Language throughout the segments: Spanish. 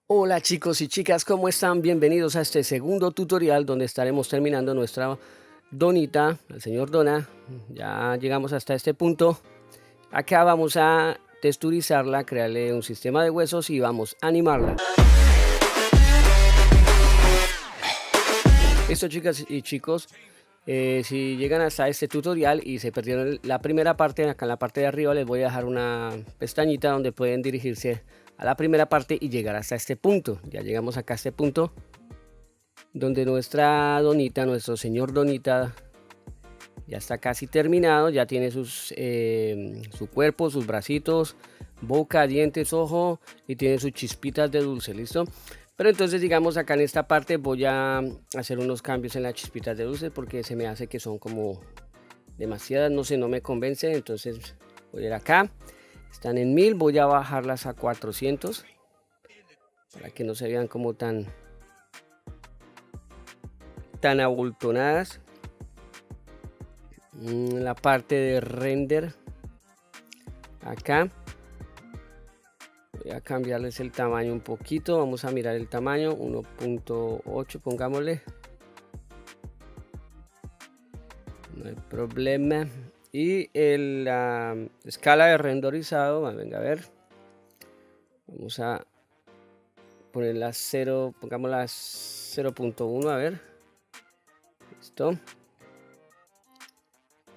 Hola chicos y chicas, ¿cómo están? Bienvenidos a este segundo tutorial donde estaremos terminando nuestra donita, el señor Dona. Ya llegamos hasta este punto. Acá vamos a texturizarla, crearle un sistema de huesos y vamos a animarla. Listo chicas y chicos, si llegan hasta este tutorial y se perdieron la primera parte, acá en la parte de arriba les voy a dejar una pestañita donde pueden dirigirse a la primera parte y llegar hasta este punto. Ya llegamos acá a este punto donde nuestra donita, nuestro señor donita ya está casi terminado, ya tiene su cuerpo, sus bracitos, boca, dientes, ojo y tiene sus chispitas de dulce, ¿listo? Pero entonces digamos acá en esta parte voy a hacer unos cambios en las chispitas de dulce porque se me hace que son como demasiadas, no sé, no me convence, entonces voy a ir acá, están en 1000, voy a bajarlas a 400 para que no se vean como tan abultonadas. La parte de render acá voy a cambiarles el tamaño un poquito, vamos a mirar el tamaño 1.8 pongámosle, no hay problema. Y la escala de renderizado, venga a ver, vamos a ponerla 0, pongámosla 0.1, a ver, listo.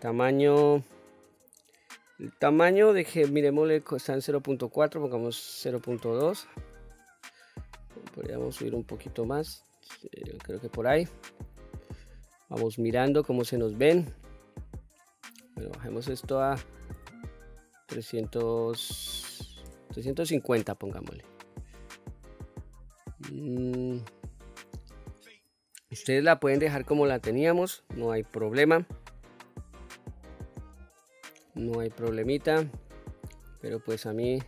Tamaño, el tamaño miremosle, está en 0.4, pongamos 0.2. Podríamos subir un poquito más, creo que por ahí. Vamos mirando cómo se nos ven. Bueno, bajemos esto a 350, pongámosle. Ustedes la pueden dejar como la teníamos, no hay problema. No hay problemita, pero pues a mí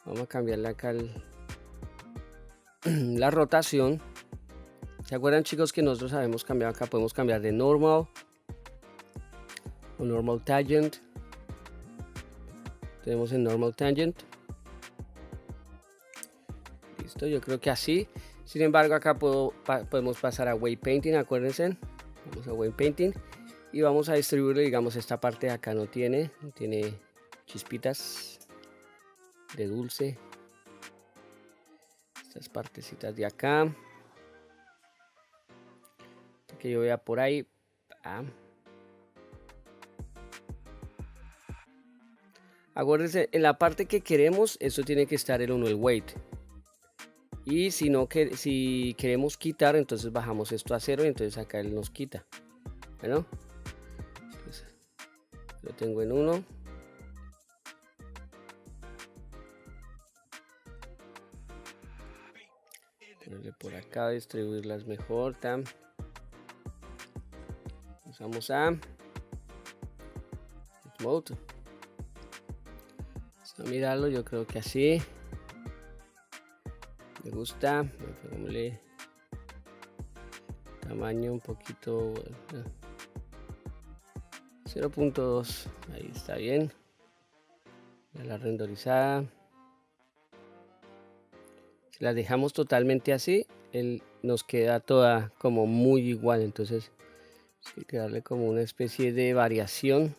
vamos a cambiarle acá la rotación. ¿Se acuerdan chicos que nosotros habíamos cambiado acá? Podemos cambiar de normal o normal tangent. Tenemos en normal tangent. Listo, yo creo que así. Sin embargo acá podemos pasar a weight painting, acuérdense. Vamos a weight painting y vamos a distribuirlo. Digamos esta parte de acá no tiene chispitas de dulce. Estas partecitas de acá, que yo vea por ahí. Acuérdense, en la parte que queremos, eso tiene que estar el 1, el weight. Y si no, si queremos quitar, entonces bajamos esto a 0 y entonces acá él nos quita. Bueno, entonces, lo tengo en 1. Ponerle por acá, distribuirlas mejor. Vamos a mode. Vamos a mirarlo, yo creo que así. Me gusta. Pongámosle tamaño un poquito. 0.2. Ahí está bien. Ya la renderizada. Si la dejamos totalmente así, nos queda toda como muy igual. Entonces hay que darle como una especie de variación.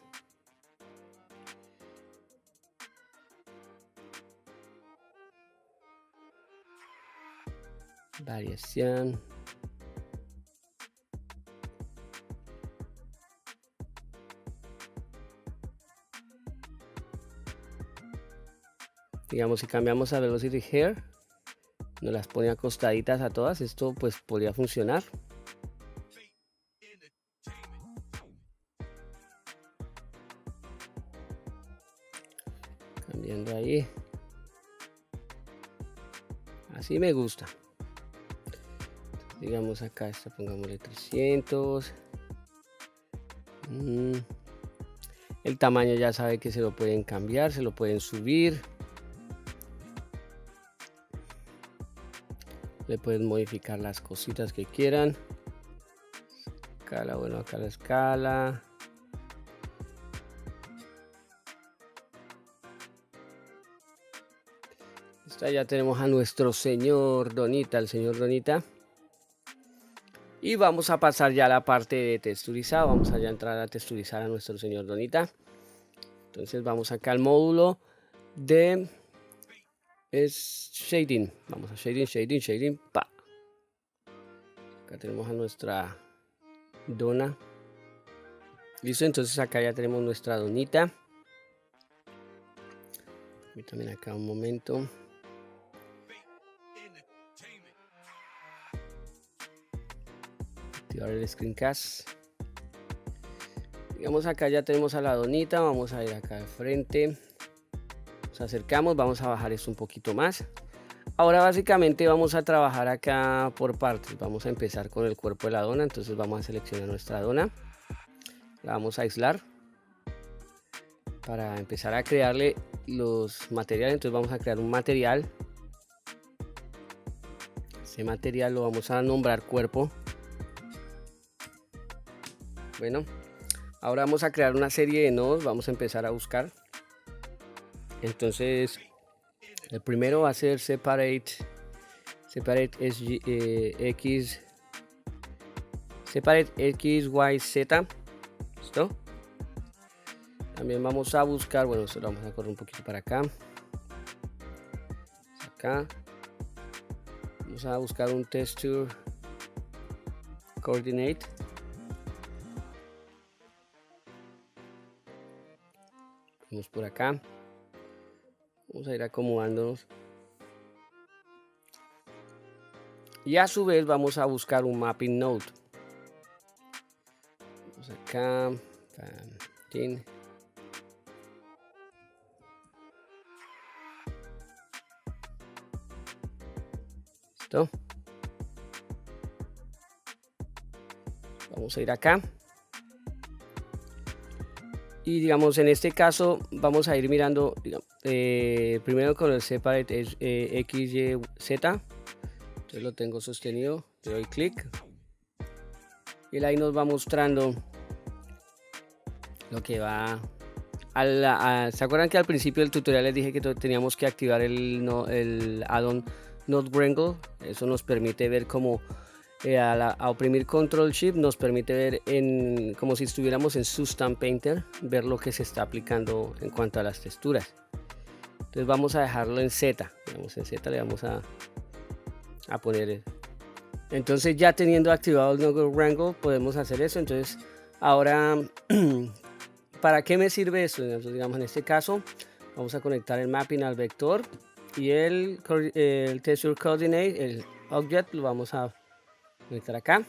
Digamos, si cambiamos a velocity hair, nos las pone acostaditas a todas. Esto pues podría funcionar. Cambiando ahí. Así me gusta. Digamos acá esta, pongámosle 300. El tamaño ya sabe que se lo pueden cambiar, se lo pueden subir. Le pueden modificar las cositas que quieran. Escala, bueno, acá la escala. Ya tenemos a nuestro señor Donita, el señor Donita. Y vamos a pasar ya a la parte de texturizado. Vamos a ya entrar a texturizar a nuestro señor Donita. Entonces vamos acá al módulo de shading. Vamos a shading, pa. Acá tenemos a nuestra dona. Listo, entonces acá ya tenemos nuestra donita. Y también acá un momento. Activar el screencast. Digamos acá ya tenemos a la donita. Vamos a ir acá al frente. Nos acercamos, vamos a bajar esto un poquito más. Ahora básicamente vamos a trabajar acá por partes. Vamos a empezar con el cuerpo de la dona. Entonces vamos a seleccionar nuestra dona. La vamos a aislar para empezar a crearle los materiales. Entonces vamos a crear un material. Ese material lo vamos a nombrar cuerpo. Bueno, ahora vamos a crear una serie de nodos. Vamos a empezar a buscar. Entonces el primero va a ser separate x, separate x, y, z. ¿Listo? También vamos a buscar, bueno, esto lo vamos a correr un poquito para acá. Acá. Vamos a buscar un texture coordinate. Vamos por acá. Vamos a ir acomodándonos. Y a su vez vamos a buscar un mapping node. Vamos acá. ¿Listo? Vamos a ir acá. Y digamos en este caso vamos a ir mirando, digamos, primero con el separate x, y, z. Entonces lo tengo sostenido, le doy clic y él ahí nos va mostrando lo que va ¿se acuerdan que al principio del tutorial les dije que teníamos que activar el add-on Node Wrangle? Eso nos permite ver cómo a oprimir Control Shift nos permite ver como si estuviéramos en Substance Painter, ver lo que se está aplicando en cuanto a las texturas. Entonces vamos a dejarlo en Z. Digamos, en Z le vamos a poner. Entonces ya teniendo activado el Node Wrangle podemos hacer eso. Entonces ahora ¿para qué me sirve esto? Entonces, digamos en este caso vamos a conectar el mapping al vector y el texture coordinate, el object, lo vamos a conectar acá.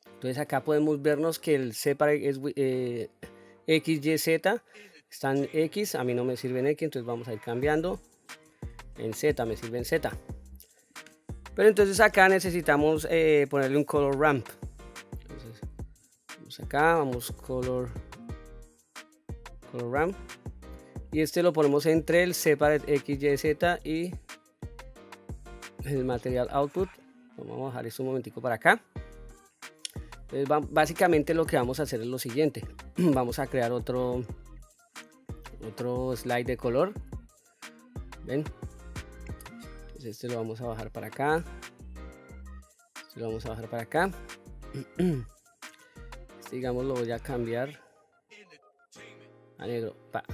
Entonces acá podemos vernos que el separate es x, y, z están en x, a mí no me sirve en x, entonces vamos a ir cambiando. En z me sirve en z. Pero entonces acá necesitamos ponerle un color ramp. Entonces vamos acá, vamos color ramp. Y este lo ponemos entre el separate x, y, z y el material output. Vamos a bajar esto un momentico para acá. Entonces, básicamente lo que vamos a hacer es lo siguiente. Vamos a crear otro slide de color. ¿Ven? Entonces este lo vamos a bajar para acá. Este lo vamos a bajar para acá. Este, digamos, lo voy a cambiar a negro. Pa.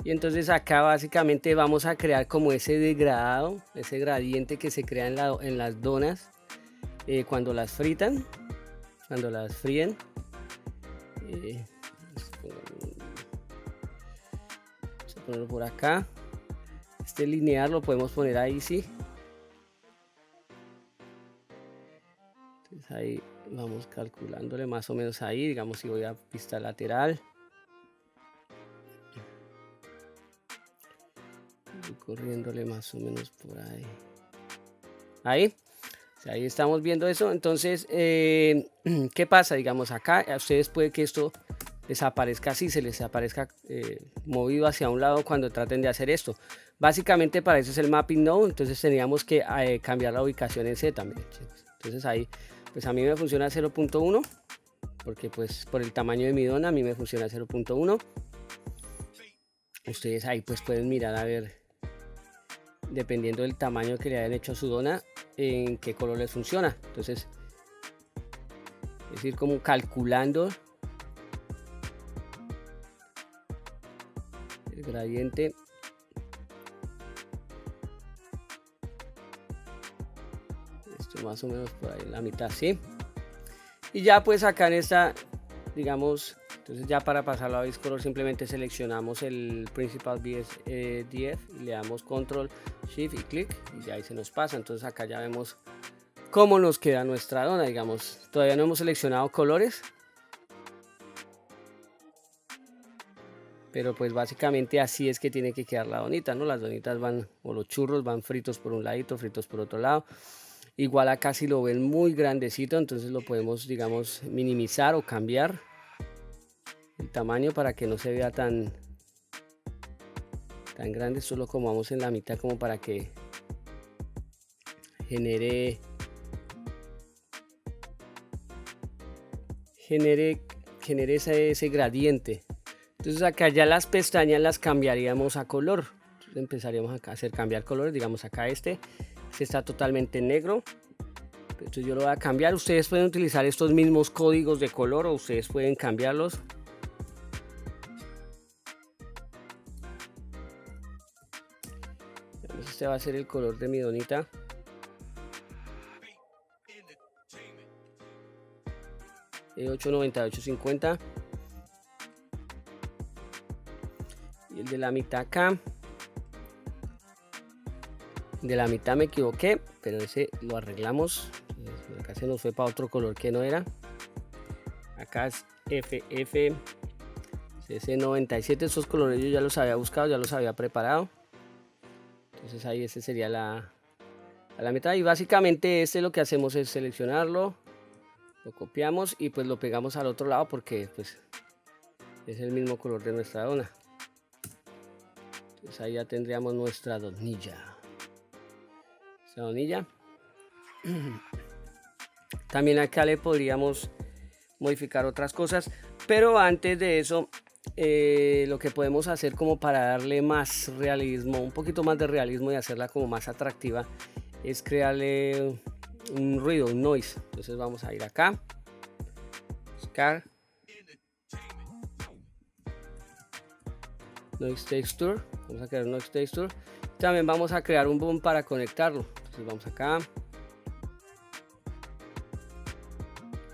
Y entonces acá básicamente vamos a crear como ese degradado, ese gradiente que se crea en las donas cuando las fritan, cuando las fríen. Vamos a ponerlo por acá. Este lineal lo podemos poner ahí, sí. Entonces ahí vamos calculándole más o menos ahí, digamos si voy a pista lateral. Corriéndole más o menos por ahí. Ahí estamos viendo eso. Entonces, ¿qué pasa? Digamos acá, a ustedes puede que esto desaparezca así, se les aparezca movido hacia un lado cuando traten de hacer esto. Básicamente para eso es el mapping node. Entonces teníamos que cambiar la ubicación en Z también. Entonces ahí, pues a mí me funciona 0.1 porque pues por el tamaño de mi dona a mí me funciona 0.1. Ustedes ahí pues pueden mirar a ver, dependiendo del tamaño que le hayan hecho a su dona, en qué color les funciona. Entonces, es ir como calculando el gradiente. Esto más o menos por ahí la mitad, ¿sí? Y ya pues acá en esta, digamos, entonces ya para pasarlo a base color simplemente seleccionamos el Principal DF y le damos Control, Shift y clic y ya ahí se nos pasa. Entonces acá ya vemos cómo nos queda nuestra dona, digamos. Todavía no hemos seleccionado colores, pero pues básicamente así es que tiene que quedar la donita, ¿no? Las donitas van, o los churros van fritos por un ladito, fritos por otro lado. Igual acá si lo ven muy grandecito, entonces lo podemos, digamos, minimizar o cambiar el tamaño para que no se vea tan grande. Solo como vamos en la mitad, como para que genere ese gradiente. Entonces acá ya las pestañas las cambiaríamos a color. Entonces empezaríamos a hacer cambiar colores. Digamos acá este está totalmente negro. Entonces yo lo voy a cambiar. Ustedes pueden utilizar estos mismos códigos de color o ustedes pueden cambiarlos. Este va a ser el color de mi donita. $8.98.50. Y el de la mitad acá. De la mitad me equivoqué, pero ese lo arreglamos. Acá se nos fue para otro color que no era. Acá es FF CC97. Estos colores yo ya los había buscado, ya los había preparado. Entonces ahí ese sería a la mitad. Y básicamente este lo que hacemos es seleccionarlo, lo copiamos y pues lo pegamos al otro lado porque pues es el mismo color de nuestra dona. Entonces ahí ya tendríamos nuestra donilla. También acá le podríamos modificar otras cosas, pero antes de eso lo que podemos hacer como para darle más realismo, un poquito más de realismo y hacerla como más atractiva, es crearle un ruido, un noise. Entonces vamos a ir acá, buscar noise texture, vamos a crear un noise texture. También vamos a crear un boom para conectarlo. Entonces vamos acá,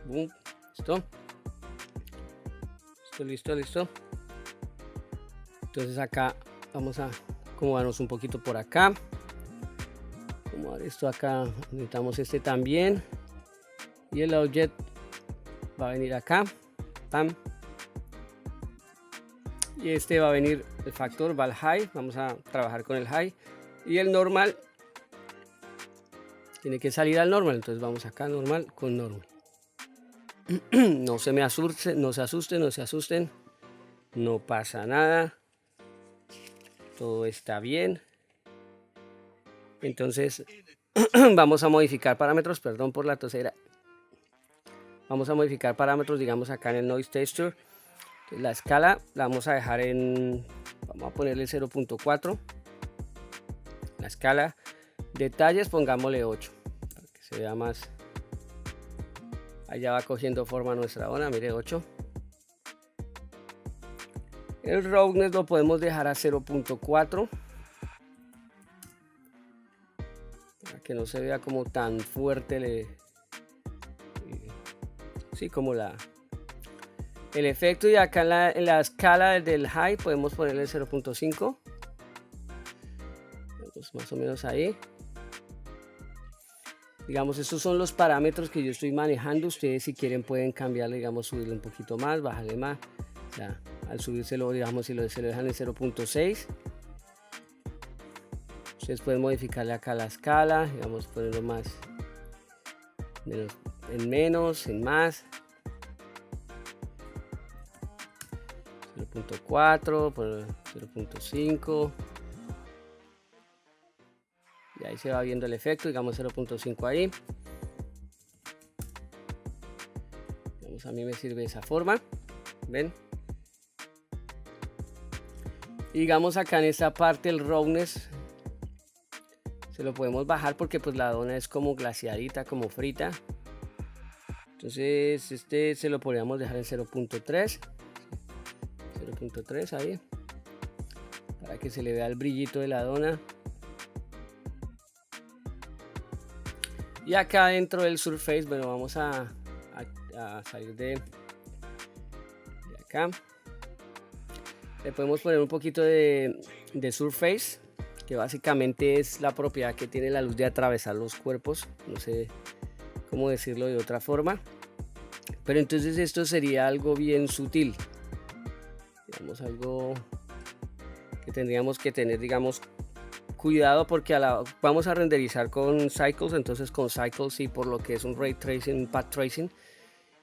boom, listo. Entonces acá vamos a acomodarnos un poquito por acá, acomodar esto acá, necesitamos este también, y el object va a venir acá, pam, y este va a venir el factor, va al high, vamos a trabajar con el high, y el normal tiene que salir al normal. Entonces vamos acá, normal con normal. No se asusten, no pasa nada, todo está bien. Entonces vamos a modificar parámetros, perdón por la tosera. Vamos a modificar parámetros, digamos acá en el noise texture. La escala la vamos a dejar en, vamos a ponerle 0.4. La escala, detalles pongámosle 8 para que se vea más. Allá va cogiendo forma nuestra dona, mire, 8. El roughness lo podemos dejar a 0.4 para que no se vea como tan fuerte sí, como el efecto. Y acá en la escala del high podemos ponerle 0.5, más o menos ahí. Digamos, estos son los parámetros que yo estoy manejando. Ustedes si quieren pueden cambiarle, digamos, subirle un poquito más, bajarle más. O sea, al subírselo, digamos, si se lo dejan en 0.6, ustedes pueden modificarle acá la escala, digamos, ponerlo más, en menos, en más. 0.4, 0.5. Y ahí se va viendo el efecto, digamos 0.5 ahí. Digamos, a mí me sirve de esa forma, ¿ven? Digamos acá en esta parte el roughness se lo podemos bajar porque pues la dona es como glaciadita, como frita. Entonces este se lo podríamos dejar en 0.3 ahí, para que se le vea el brillito de la dona. Y acá dentro del surface, bueno, vamos a salir de acá. Le podemos poner un poquito de surface, que básicamente es la propiedad que tiene la luz de atravesar los cuerpos. No sé cómo decirlo de otra forma, pero entonces esto sería algo bien sutil, digamos, algo que tendríamos que tener, digamos, cuidado, porque vamos a renderizar con cycles. Entonces con cycles y por lo que es un ray tracing, path tracing,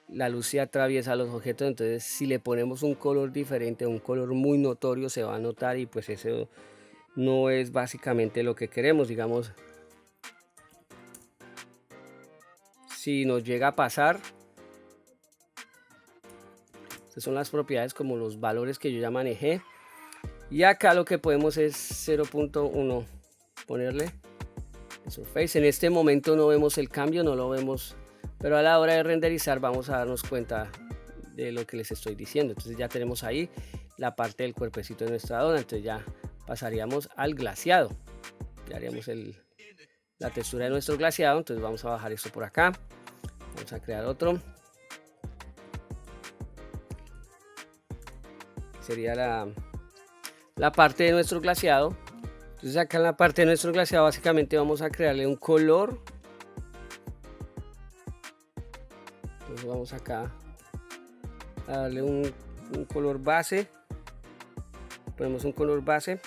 la luz se atraviesa los objetos. Entonces si le ponemos un color diferente, un color muy notorio, se va a notar, y pues eso no es básicamente lo que queremos. Digamos, si nos llega a pasar, estas son las propiedades, como los valores que yo ya manejé. Y acá lo que podemos es 0.1 ponerle surface. En este momento no vemos el cambio, no lo vemos, pero a la hora de renderizar vamos a darnos cuenta de lo que les estoy diciendo. Entonces ya tenemos ahí la parte del cuerpecito de nuestra dona. Entonces ya pasaríamos al glaseado, ya haríamos la textura de nuestro glaseado. Entonces vamos a bajar esto por acá, vamos a crear otro, sería la parte de nuestro glaseado. Entonces acá en la parte de nuestro glaseado básicamente vamos a crearle un color. Entonces vamos acá a darle un color base, ponemos un color base,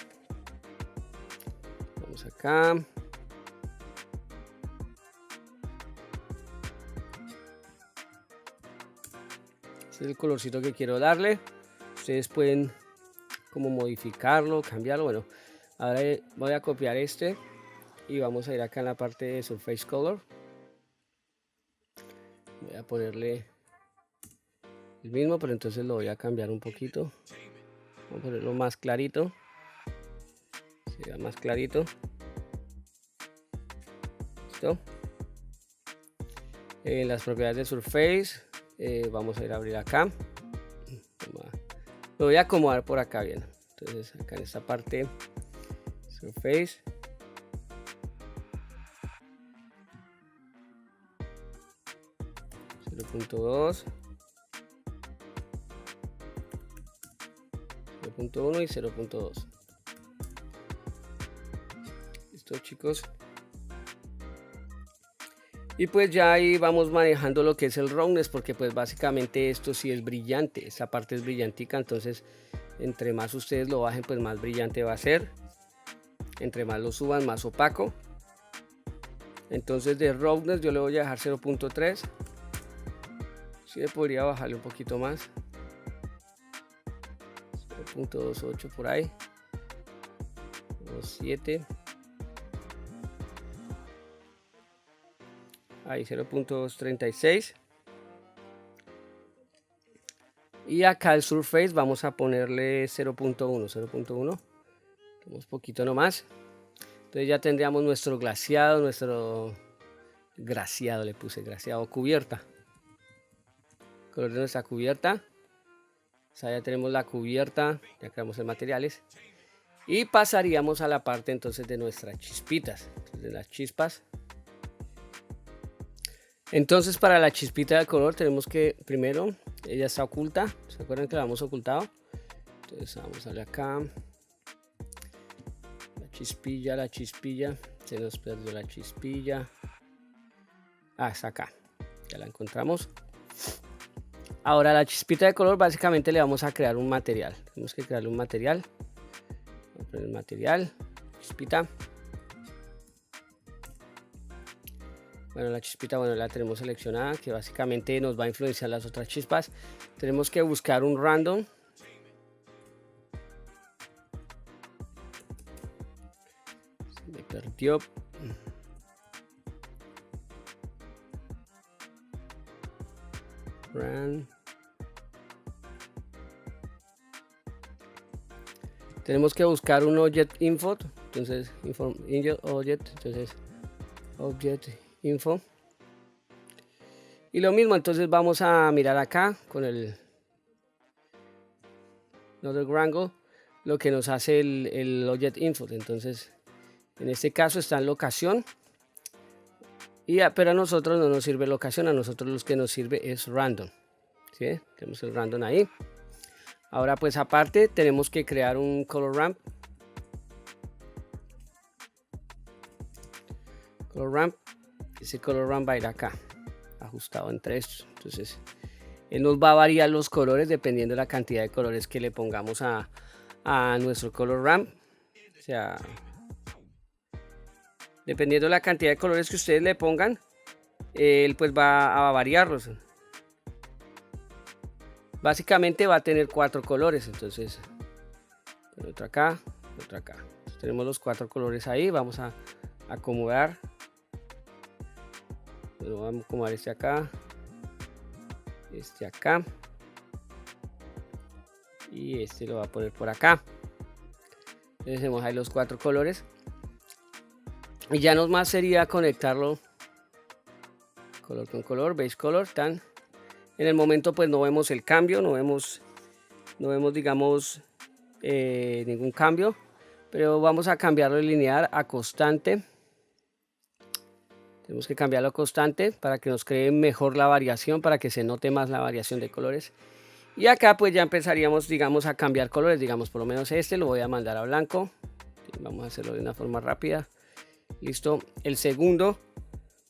vamos acá, este es el colorcito que quiero darle. Ustedes pueden como modificarlo, cambiarlo. Bueno, ahora voy a copiar este y vamos a ir acá en la parte de Surface Color. Voy a ponerle el mismo, pero entonces lo voy a cambiar un poquito. Vamos a ponerlo más clarito, sería más clarito. Listo. Las propiedades de Surface, vamos a ir a abrir acá. Lo voy a acomodar por acá bien. Entonces acá en esta parte Surface, .2, 0.1 y 0.2. Listo, chicos. Y pues ya ahí vamos manejando lo que es el roughness, porque pues básicamente esto sí es brillante, esta parte es brillantica. Entonces entre más ustedes lo bajen, pues más brillante va a ser. Entre más lo suban, más opaco. Entonces de roughness yo le voy a dejar 0.3. Sí, podría bajarle un poquito más, 0.28 por ahí, 0.7, ahí 0.36. y acá el surface vamos a ponerle 0.1, un poquito nomás. Entonces ya tendríamos nuestro glaseado, nuestro graciado, le puse graciado, cubierta, color de nuestra cubierta. O sea, ya tenemos la cubierta, ya creamos el materiales, y pasaríamos a la parte entonces de nuestras chispitas. Entonces, de las chispas, entonces para la chispita de color tenemos que primero, ella está oculta, ¿se acuerdan que la hemos ocultado? Entonces vamos a darle acá, la chispilla, se nos perdió la chispilla. Está acá, ya la encontramos. Ahora la chispita de color, básicamente le vamos a crear un material. Tenemos que crearle un material. Vamos a poner el material, chispita. Bueno, la chispita, bueno, la tenemos seleccionada, que básicamente nos va a influenciar las otras chispas. Tenemos que buscar un random. Se me perdió. tenemos que buscar un object info, entonces object info, y lo mismo, entonces vamos a mirar acá con el Node Wrangle lo que nos hace el object info. Entonces en este caso está en locación, pero a nosotros no nos sirve locación, a nosotros lo que nos sirve es random, ¿sí? Tenemos el random ahí. Ahora pues aparte tenemos que crear un color ramp. Ese color ramp va a ir acá, ajustado entre estos. Entonces él nos va a variar los colores dependiendo de la cantidad de colores que le pongamos a nuestro color ramp. O sea, dependiendo de la cantidad de colores que ustedes le pongan, él pues va a variarlos. Básicamente va a tener 4 colores, entonces otro acá, otro acá. Entonces, tenemos los 4 colores ahí. Vamos a acomodar. Bueno, vamos a acomodar este acá, y este lo va a poner por acá. Entonces tenemos ahí los 4 colores y ya nos más sería conectarlo color con color, base color, tan. En el momento pues no vemos el cambio, no vemos digamos ningún cambio, pero vamos a cambiarlo de lineal a constante. Tenemos que cambiarlo a constante para que nos cree mejor la variación, para que se note más la variación de colores. Y acá pues ya empezaríamos, digamos, a cambiar colores. Digamos, por lo menos este lo voy a mandar a blanco. Vamos a hacerlo de una forma rápida. Listo. El segundo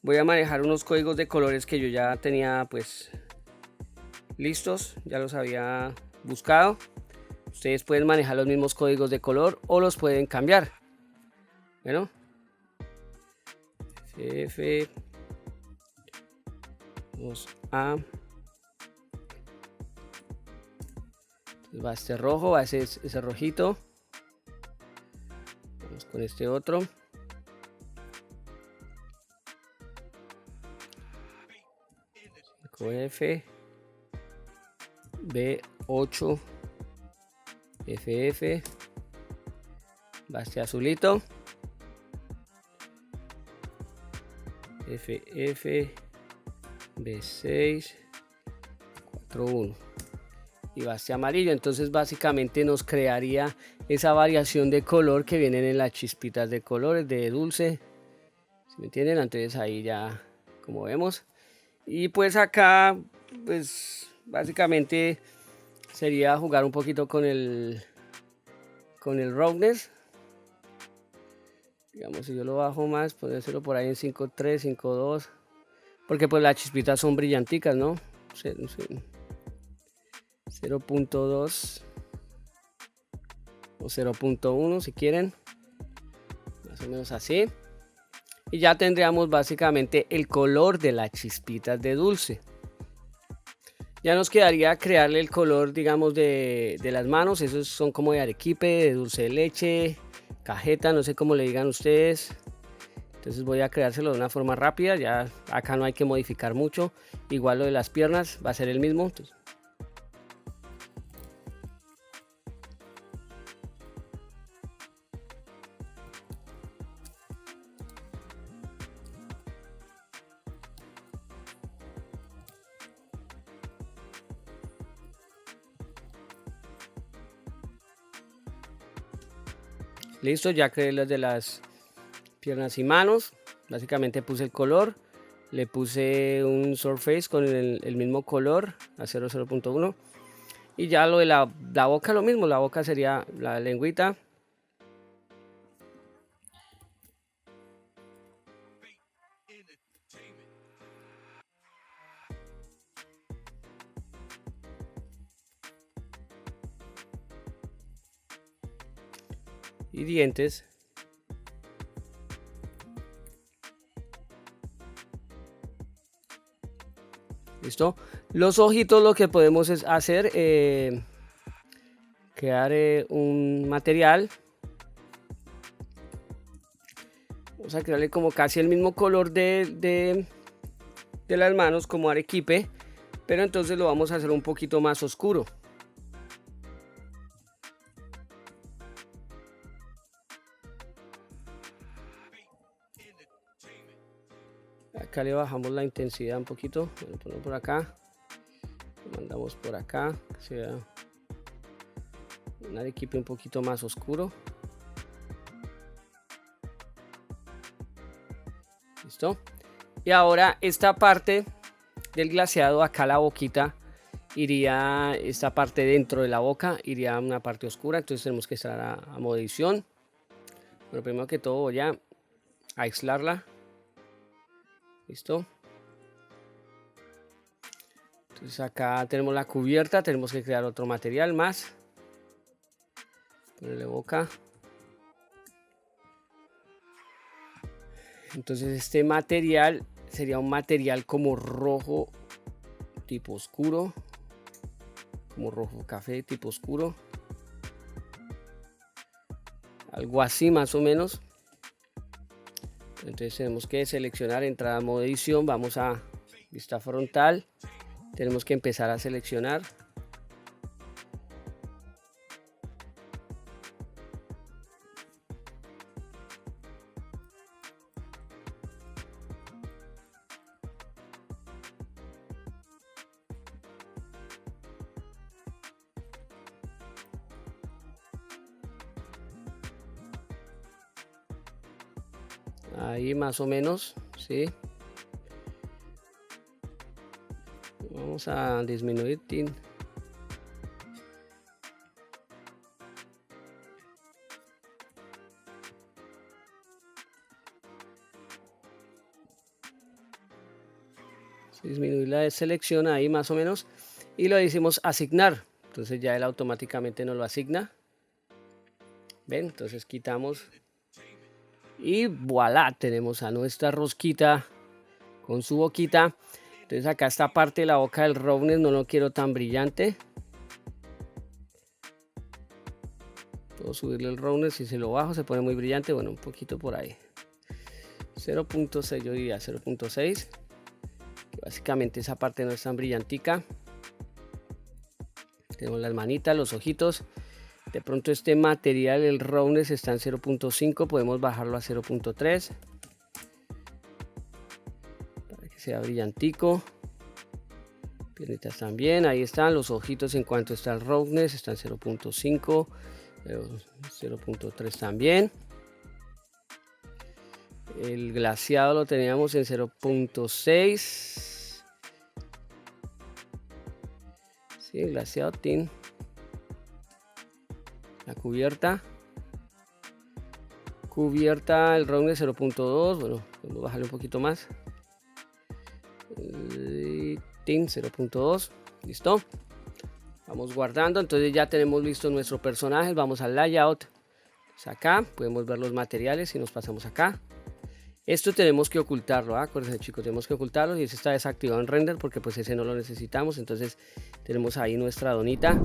voy a manejar unos códigos de colores que yo ya tenía pues listos, ya los había buscado. Ustedes pueden manejar los mismos códigos de color o los pueden cambiar. Bueno, F 2A, va este rojo, va ese rojito. Vamos con este otro. F B8 FF, va este azulito, FF B6 41 y va este amarillo. Entonces básicamente nos crearía esa variación de color que vienen en las chispitas de colores de dulce, ¿sí me entienden? Entonces ahí ya como vemos, y pues acá pues básicamente sería jugar un poquito con el roughness. Digamos, si yo lo bajo más, ponérselo por ahí en 5.3, 5.2, porque pues las chispitas son brillanticas, ¿no? 0.2 o 0.1 si quieren, más o menos así, y ya tendríamos básicamente el color de las chispitas de dulce. Ya nos quedaría crearle el color, digamos, de las manos. Esos son como de arequipe, de dulce de leche, cajeta, no sé cómo le digan ustedes. Entonces voy a creárselo de una forma rápida. Ya acá no hay que modificar mucho. Igual lo de las piernas va a ser el mismo. Entonces, listo, ya creé las de las piernas y manos. Básicamente puse el color, le puse un surface con el mismo color a 0.1, y ya lo de la boca lo mismo. La boca sería la lengüita. Y dientes. Listo. Los ojitos lo que podemos es hacer crear un material. Vamos a crearle como casi el mismo color de las manos, como arequipe, pero entonces lo vamos a hacer un poquito más oscuro. Acá le bajamos la intensidad un poquito, lo ponemos por acá, lo mandamos por acá, que sea un arequipe un poquito más oscuro. Listo. Y ahora esta parte del glaseado, acá la boquita, iría, esta parte dentro de la boca, iría a una parte oscura, entonces tenemos que estar a modo edición. Pero primero que todo voy a aislarla. Listo. Entonces acá tenemos la cubierta, tenemos que crear otro material más. Ponerle boca. Entonces este material sería un material como rojo tipo oscuro, como rojo café tipo oscuro, algo así más o menos. Entonces tenemos que seleccionar, entrada a modo edición, vamos a vista frontal, tenemos que empezar a seleccionar. Ahí más o menos, ¿sí? Vamos a disminuir tin. Disminuir la selección ahí más o menos. Y lo decimos asignar. Entonces ya él automáticamente nos lo asigna. ¿Ven? Entonces quitamos. Y voilà, tenemos a nuestra rosquita con su boquita. Entonces acá esta parte de la boca del roughness no lo quiero tan brillante. Puedo subirle el roughness, si se lo bajo se pone muy brillante. Bueno, un poquito por ahí. 0.6, yo diría 0.6. Que básicamente esa parte no es tan brillantica. Tenemos las manitas, los ojitos. De pronto este material, el roughness está en 0.5, podemos bajarlo a 0.3 para que sea brillantico. Piernitas también, ahí están los ojitos. En cuanto está el roughness, está en 0.5, 0.3 también. El glaseado lo teníamos en 0.6. Sí, el glaseado tin. La cubierta, el roughness 0.2, bueno, vamos a bajarle un poquito más. Tin 0.2, listo. Vamos guardando, entonces ya tenemos listo nuestro personaje. Vamos al layout. Pues acá podemos ver los materiales y nos pasamos acá. Esto tenemos que ocultarlo, acuérdense chicos, tenemos que ocultarlo y ese está desactivado en render porque pues ese no lo necesitamos. Entonces tenemos ahí nuestra donita.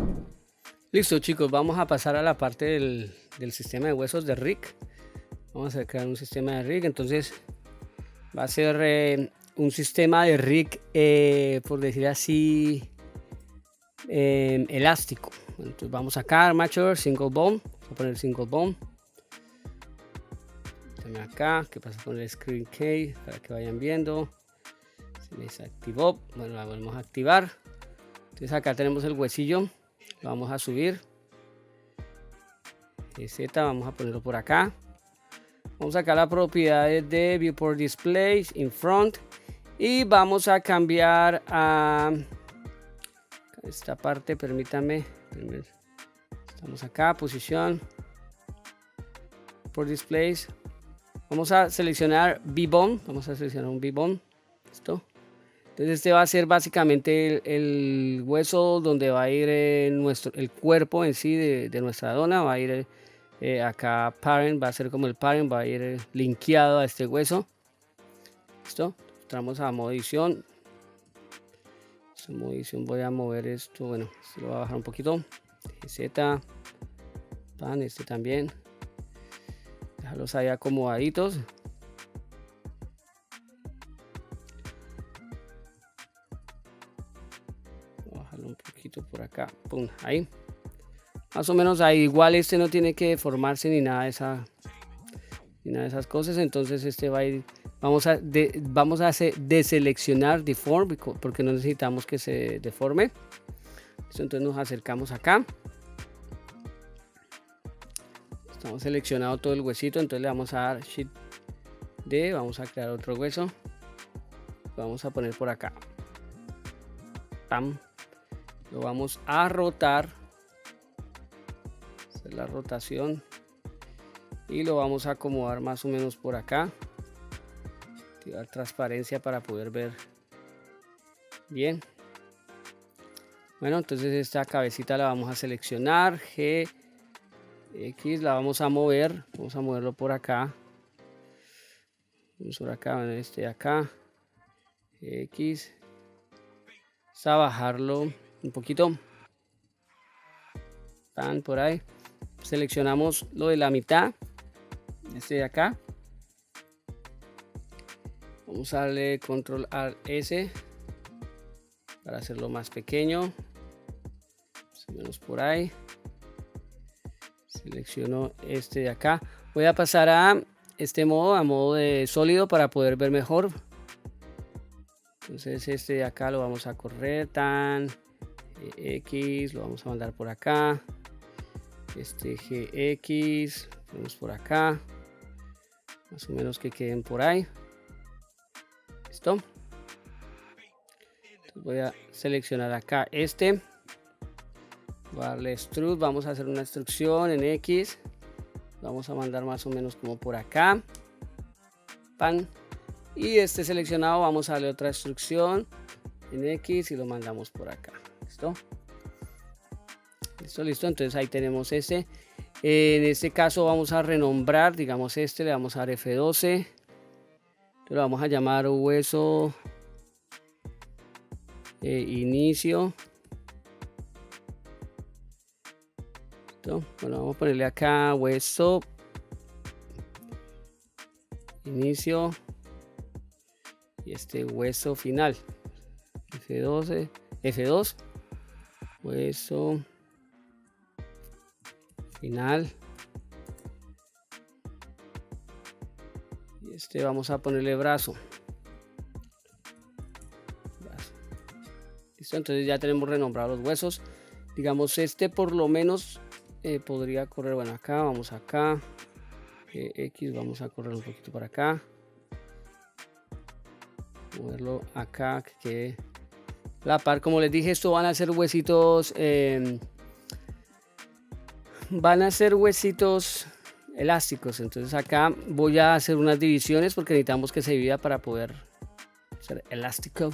Listo chicos, vamos a pasar a la parte del sistema de huesos de Rick. Vamos a crear un sistema de Rick. Entonces va a ser un sistema de Rick, por decir así, elástico. Entonces vamos acá, Armature, Single Bone. Vamos a poner Single Bone. También acá, que pasa con el Screen Key para que vayan viendo. Se me desactivó. Bueno, la volvemos a activar. Entonces acá tenemos el huesillo. Lo vamos a subir. Z, vamos a ponerlo por acá. Vamos a sacar las propiedades de Viewport Displays in front y vamos a cambiar a esta parte. Permítanme. Estamos acá, posición por displays. Vamos a seleccionar V-Bone. Vamos a seleccionar un V-Bone. Listo. Entonces este va a ser básicamente el hueso donde va a ir el cuerpo en sí de nuestra dona. Va a ir acá parent, va a ser como el parent, va a ir linkeado a este hueso. Listo. Entramos a modo edición. En modo edición voy a mover esto. Bueno, se lo voy a bajar un poquito. Z, pan, este también. Déjalos ahí acomodaditos. Un poquito por acá, pum, ahí más o menos ahí. Igual este no tiene que deformarse ni nada de esas cosas, entonces este va a ir Vamos a deseleccionar deform porque no necesitamos que se deforme. Entonces nos acercamos acá. Estamos seleccionado todo el huesito, entonces le vamos a dar Shift D, vamos a crear otro hueso. Lo vamos a poner por acá. Pam. Lo vamos a rotar. Hacer la rotación. Y lo vamos a acomodar más o menos por acá. Activar transparencia para poder ver bien. Bueno, entonces esta cabecita la vamos a seleccionar. G, X, la vamos a mover. Vamos a moverlo por acá. Vamos por acá, este de acá. X. Vamos a bajarlo un poquito. Tan por ahí. Seleccionamos lo de la mitad. Este de acá. Vamos a darle control Alt S para hacerlo más pequeño. Más o menos por ahí. Selecciono este de acá. Voy a pasar a este modo, a modo de sólido para poder ver mejor. Entonces este de acá lo vamos a correr. Tan X lo vamos a mandar por acá. Este GX ponemos por acá. Más o menos que queden por ahí. Listo. Entonces voy a seleccionar acá este. Voy a darle extrude. Vamos a hacer una extrusión en X. Vamos a mandar más o menos como por acá. Pan. Y este seleccionado vamos a darle otra extrusión en X y lo mandamos por acá. Listo. Listo, listo. Entonces ahí tenemos este. En este caso vamos a renombrar, digamos este, le vamos a dar F12. Lo vamos a llamar hueso inicio. ¿Listo? Bueno, vamos a ponerle acá hueso inicio y este hueso final. F12, F2, hueso final. Y este vamos a ponerle brazo. Listo, entonces ya tenemos renombrados los huesos. Digamos este por lo menos podría correr, bueno, acá, vamos acá. X, vamos a correr un poquito para acá. Moverlo acá, que quede la par. Como les dije, esto van a ser huesitos. Van a ser huesitos elásticos. Entonces acá voy a hacer unas divisiones porque necesitamos que se divida para poder ser elástico.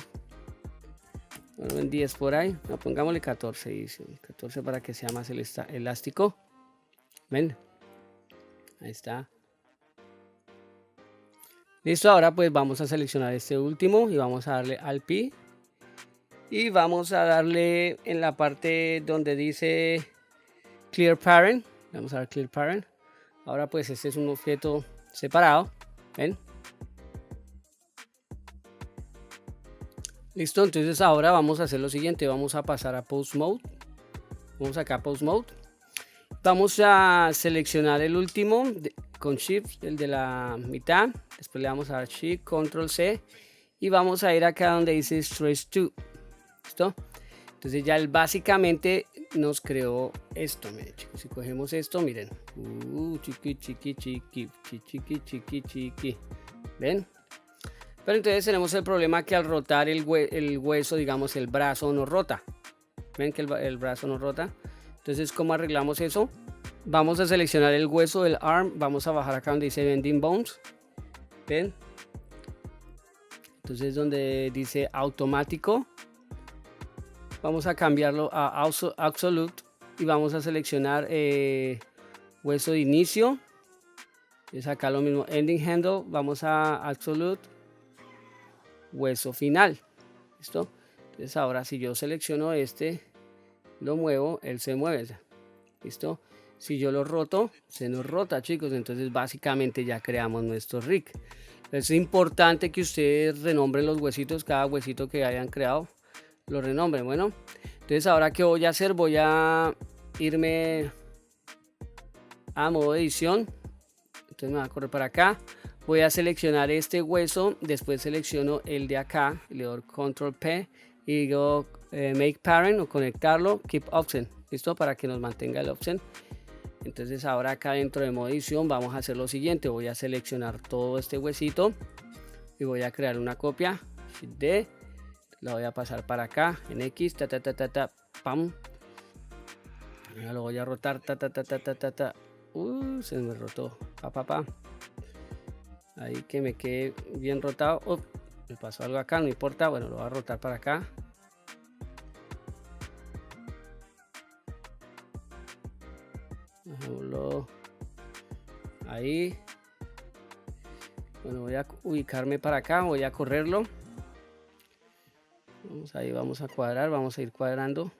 Bueno, en 10 por ahí. No, pongámosle 14. Y 14 para que sea más elástico. Ven. Ahí está. Listo, ahora pues vamos a seleccionar este último y vamos a darle al Pi. Y vamos a darle en la parte donde dice Clear Parent. Vamos a dar Clear Parent. Ahora pues este es un objeto separado. ¿Ven? Listo, entonces ahora vamos a hacer lo siguiente. Vamos a pasar a Pose Mode. Vamos acá a Pose Mode. Vamos a seleccionar el último con Shift, el de la mitad. Después le vamos a dar Shift, Control C. Y vamos a ir acá donde dice Stretch To. ¿Listo? Entonces ya él básicamente nos creó esto. Miren, chicos, si cogemos esto, miren. Chiqui, chiqui, chiqui, chiqui, chiqui, chiqui. ¿Ven? Pero entonces tenemos el problema que al rotar el hueso, digamos el brazo no rota. ¿Ven que el brazo no rota? Entonces, ¿cómo arreglamos eso? Vamos a seleccionar el hueso del arm. Vamos a bajar acá donde dice Bending Bones. ¿Ven? Entonces, donde dice automático, vamos a cambiarlo a absolute. Y vamos a seleccionar hueso de inicio. Es acá lo mismo. Ending handle. Vamos a absolute. Hueso final. ¿Listo? Entonces, ahora si yo selecciono este, lo muevo, él se mueve. ¿Listo? Si yo lo roto, se nos rota, chicos. Entonces básicamente ya creamos nuestro rig. Es importante que ustedes renombren los huesitos. Cada huesito que hayan creado lo renombren. Bueno, entonces ahora ¿qué voy a hacer? Voy a irme a modo edición. entonces me va a correr para acá. Voy a seleccionar este hueso, después selecciono el de acá, le doy control P y digo make parent o conectarlo, keep option, listo, para que nos mantenga el option. Entonces ahora acá dentro de modo edición vamos a hacer lo siguiente, voy a seleccionar todo este huesito y voy a crear una copia, Shift D, la voy a pasar para acá en X, pam, ahora lo voy a rotar, se me rotó, ahí que me quede bien rotado. Me pasó algo acá, no importa, bueno, lo voy a rotar para acá. Dejémoslo ahí. Bueno, voy a ubicarme para acá, voy a correrlo. Ahí vamos a cuadrar, vamos a ir cuadrando.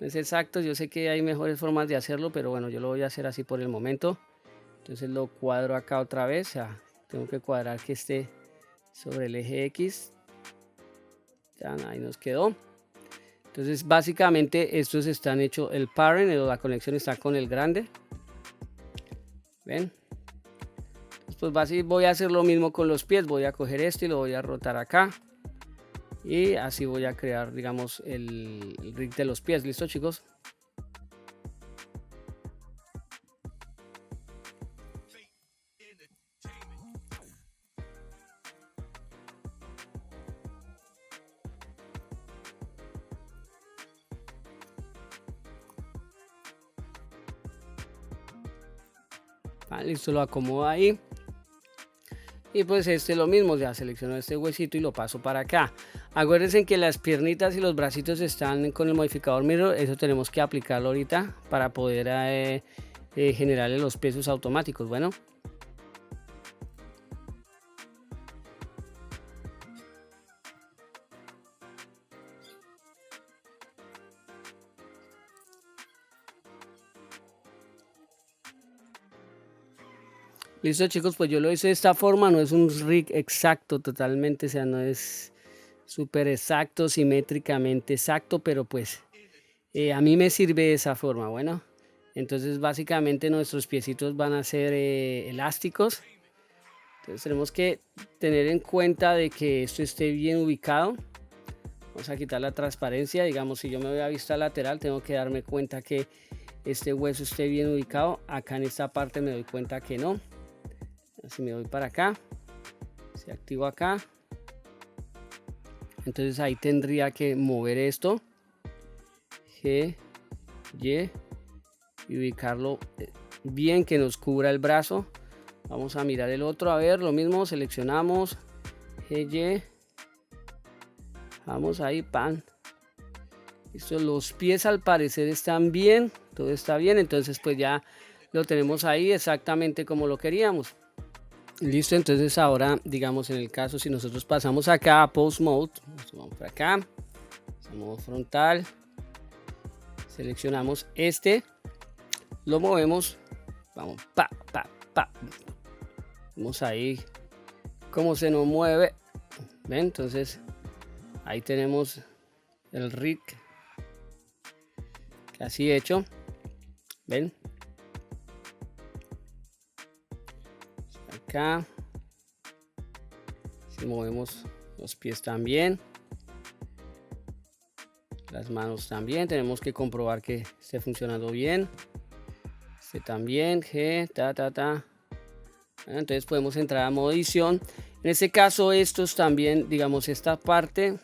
No es exacto, yo sé que hay mejores formas de hacerlo, pero bueno, yo lo voy a hacer así por el momento. Entonces lo cuadro acá otra vez, o sea, tengo que cuadrar que esté sobre el eje X. Ya, ahí nos quedó. Entonces básicamente estos están hechos, el parent, la conexión está con el grande. ¿Ven? Pues voy a hacer lo mismo con los pies, voy a coger este y lo voy a rotar acá. Y así voy a crear, digamos, el rig de los pies. ¿Listo, chicos? Listo, lo acomodo ahí. Y pues este es lo mismo, ya selecciono este huesito y lo paso para acá. Acuérdense que las piernitas y los bracitos están con el modificador mirror, eso tenemos que aplicarlo ahorita para poder generarle los pesos automáticos. Bueno. Listo, chicos, pues yo lo hice de esta forma, no es un rig exacto totalmente, o sea, no es súper exacto, simétricamente exacto, pero pues a mí me sirve de esa forma. Bueno, entonces básicamente nuestros piecitos van a ser elásticos. Entonces tenemos que tener en cuenta de que esto esté bien ubicado. Vamos a quitar la transparencia, digamos, si yo me voy a vista lateral, tengo que darme cuenta que este hueso esté bien ubicado. Acá en esta parte me doy cuenta que no. Si me voy para acá, se activa acá, entonces ahí tendría que mover esto, G, Y, y ubicarlo bien, que nos cubra el brazo. Vamos a mirar el otro, a ver, lo mismo, seleccionamos, G, Y, vamos ahí, pan. Listo, los pies al parecer están bien, todo está bien, entonces pues ya lo tenemos ahí exactamente como lo queríamos. Listo, entonces ahora digamos en el caso si nosotros pasamos acá a Pose Mode, vamos por acá, modo frontal, seleccionamos este, lo movemos, vamos, vamos ahí, cómo se nos mueve, ven, entonces ahí tenemos el rig casi hecho, ven. Acá, si movemos los pies también, las manos también, tenemos que comprobar que esté funcionando bien. Este también, G, entonces podemos entrar a modo edición. En este caso estos también, digamos esta parte,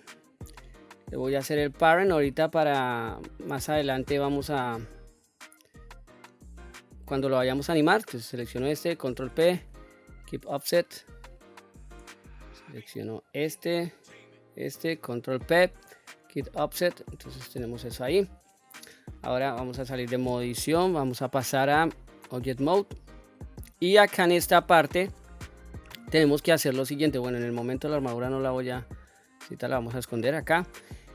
le voy a hacer el parent ahorita para más adelante vamos a, cuando lo vayamos a animar, entonces selecciono este, control P. Keep Offset, selecciono este, control P, Keep Offset, entonces tenemos eso ahí. Ahora vamos a salir de modo edición, vamos a pasar a Object Mode y acá en esta parte tenemos que hacer lo siguiente. Bueno, en el momento la armadura no la voy a, ahorita la vamos a esconder acá.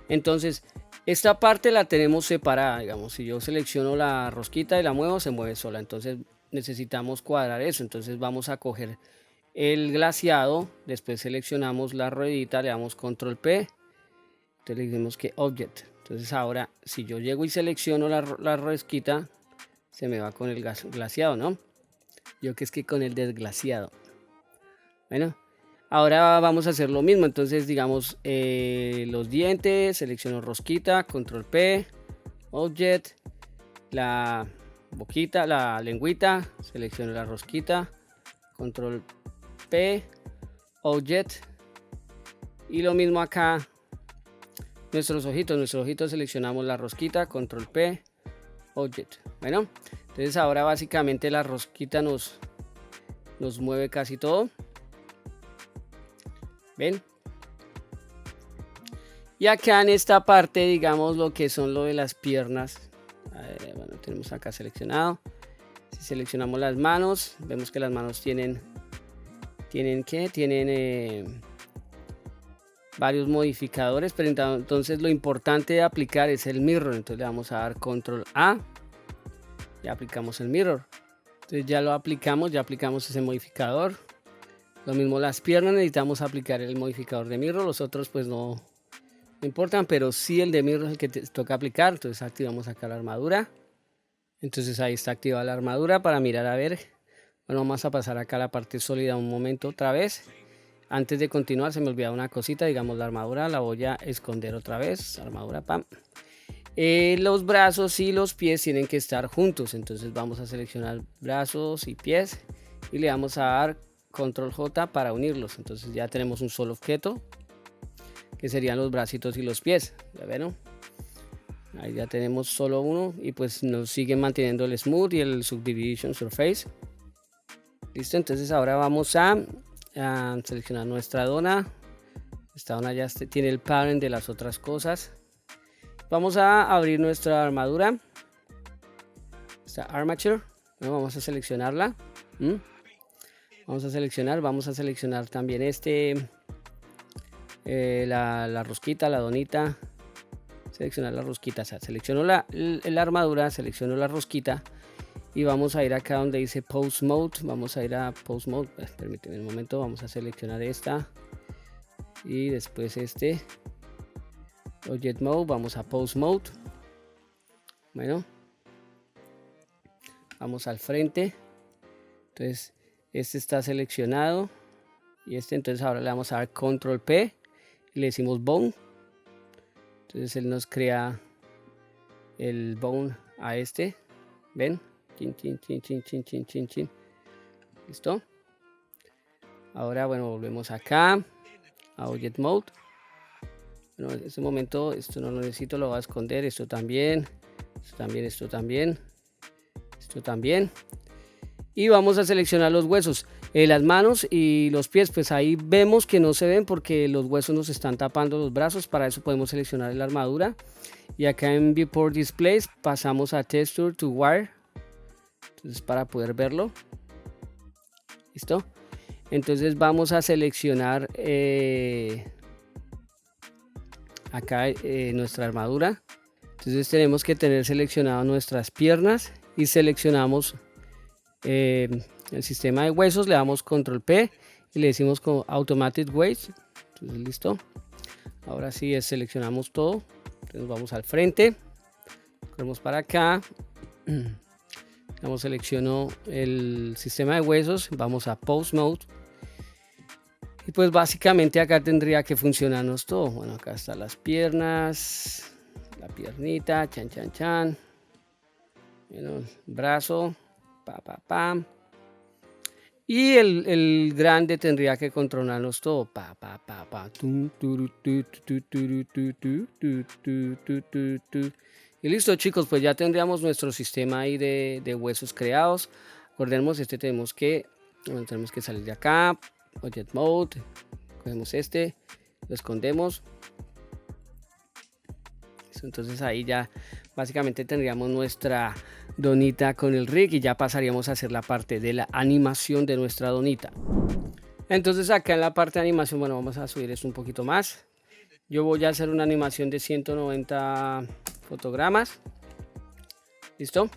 Entonces esta parte la tenemos separada, digamos, si yo selecciono la rosquita y la muevo se mueve sola, entonces necesitamos cuadrar eso. Entonces vamos a coger el glaseado, después seleccionamos la ruedita, le damos control P, entonces le decimos que Object. Entonces ahora si yo llego y selecciono la rosquita se me va con el glaseado, ¿no? Yo que es que con el desgraciado. Bueno, ahora vamos a hacer lo mismo. Entonces, digamos, los dientes, selecciono rosquita, control P, object, la boquita, la lengüita, selecciono la rosquita, control P, object, y lo mismo acá, nuestros ojitos seleccionamos la rosquita, control P, object. Bueno, entonces ahora básicamente la rosquita nos mueve casi todo. ¿Ven? Y acá en esta parte, digamos, lo que son lo de las piernas. Bueno, tenemos acá seleccionado. Si seleccionamos las manos, vemos que las manos tienen varios modificadores, pero entonces lo importante de aplicar es el mirror. Entonces le vamos a dar control A y aplicamos el mirror. Entonces ya lo aplicamos, ya aplicamos ese modificador. Lo mismo las piernas, necesitamos aplicar el modificador de mirror. Los otros pues no importan, pero sí el de mirror es el que toca aplicar. Entonces activamos acá la armadura. Entonces ahí está activada la armadura para mirar a ver. Bueno, vamos a pasar acá a la parte sólida un momento otra vez. Antes de continuar se me olvidaba una cosita, digamos la armadura la voy a esconder otra vez. Armadura, pam. Los brazos y los pies tienen que estar juntos. Entonces vamos a seleccionar brazos y pies y le vamos a dar control J para unirlos. Entonces ya tenemos un solo objeto que serían los bracitos y los pies. ¿Ya ven? Ahí ya tenemos solo uno y pues nos sigue manteniendo el smooth y el subdivision surface. Listo, entonces ahora vamos a seleccionar nuestra dona. Esta dona ya tiene el parent de las otras cosas. Vamos a abrir nuestra armadura, esta armature. Bueno, vamos a seleccionarla. Vamos a seleccionar también la rosquita, la donita. Seleccionar la rosquita, o sea, selecciono la armadura, selecciono la rosquita y vamos a ir acá donde dice Pose Mode. Vamos a ir a Pose Mode, permíteme un momento, vamos a seleccionar esta y después Object Mode, vamos a Pose Mode. Bueno, vamos al frente, entonces este está seleccionado y entonces ahora le vamos a dar Control P y le decimos Bone. Entonces él nos crea el bone a ¿ven? Chin, chin, chin, chin, chin, chin, chin, chin. ¿Listo? Ahora, bueno, volvemos acá a Object Mode. Bueno, en este momento esto no lo necesito, lo voy a esconder. Esto también, esto también, esto también, esto también. Y vamos a seleccionar los huesos. Las manos y los pies, pues ahí vemos que no se ven porque los huesos nos están tapando los brazos. Para eso podemos seleccionar la armadura. Y acá en Viewport Displays pasamos a Texture to Wire. Entonces para poder verlo. ¿Listo? Entonces vamos a seleccionar acá nuestra armadura. Entonces tenemos que tener seleccionado nuestras piernas y seleccionamos el sistema de huesos, le damos control P y le decimos con Automatic Weights. Entonces listo, ahora sí seleccionamos todo. Entonces vamos al frente, corremos para acá, selecciono el sistema de huesos, vamos a Pose Mode y pues básicamente acá tendría que funcionarnos todo. Bueno, acá están las piernas, la piernita, chan chan chan, bueno, brazo, pam. Y el grande tendría que controlarnos todo. Y listo, chicos, pues ya tendríamos nuestro sistema ahí de huesos creados. Acordemos, tenemos que salir de acá, Object Mode, cogemos lo escondemos. Entonces ahí ya básicamente tendríamos nuestra donita con el rig y ya pasaríamos a hacer la parte de la animación de nuestra donita. Entonces acá en la parte de animación, bueno, vamos a subir esto un poquito más. Yo voy a hacer una animación de 190 fotogramas. ¿Listo?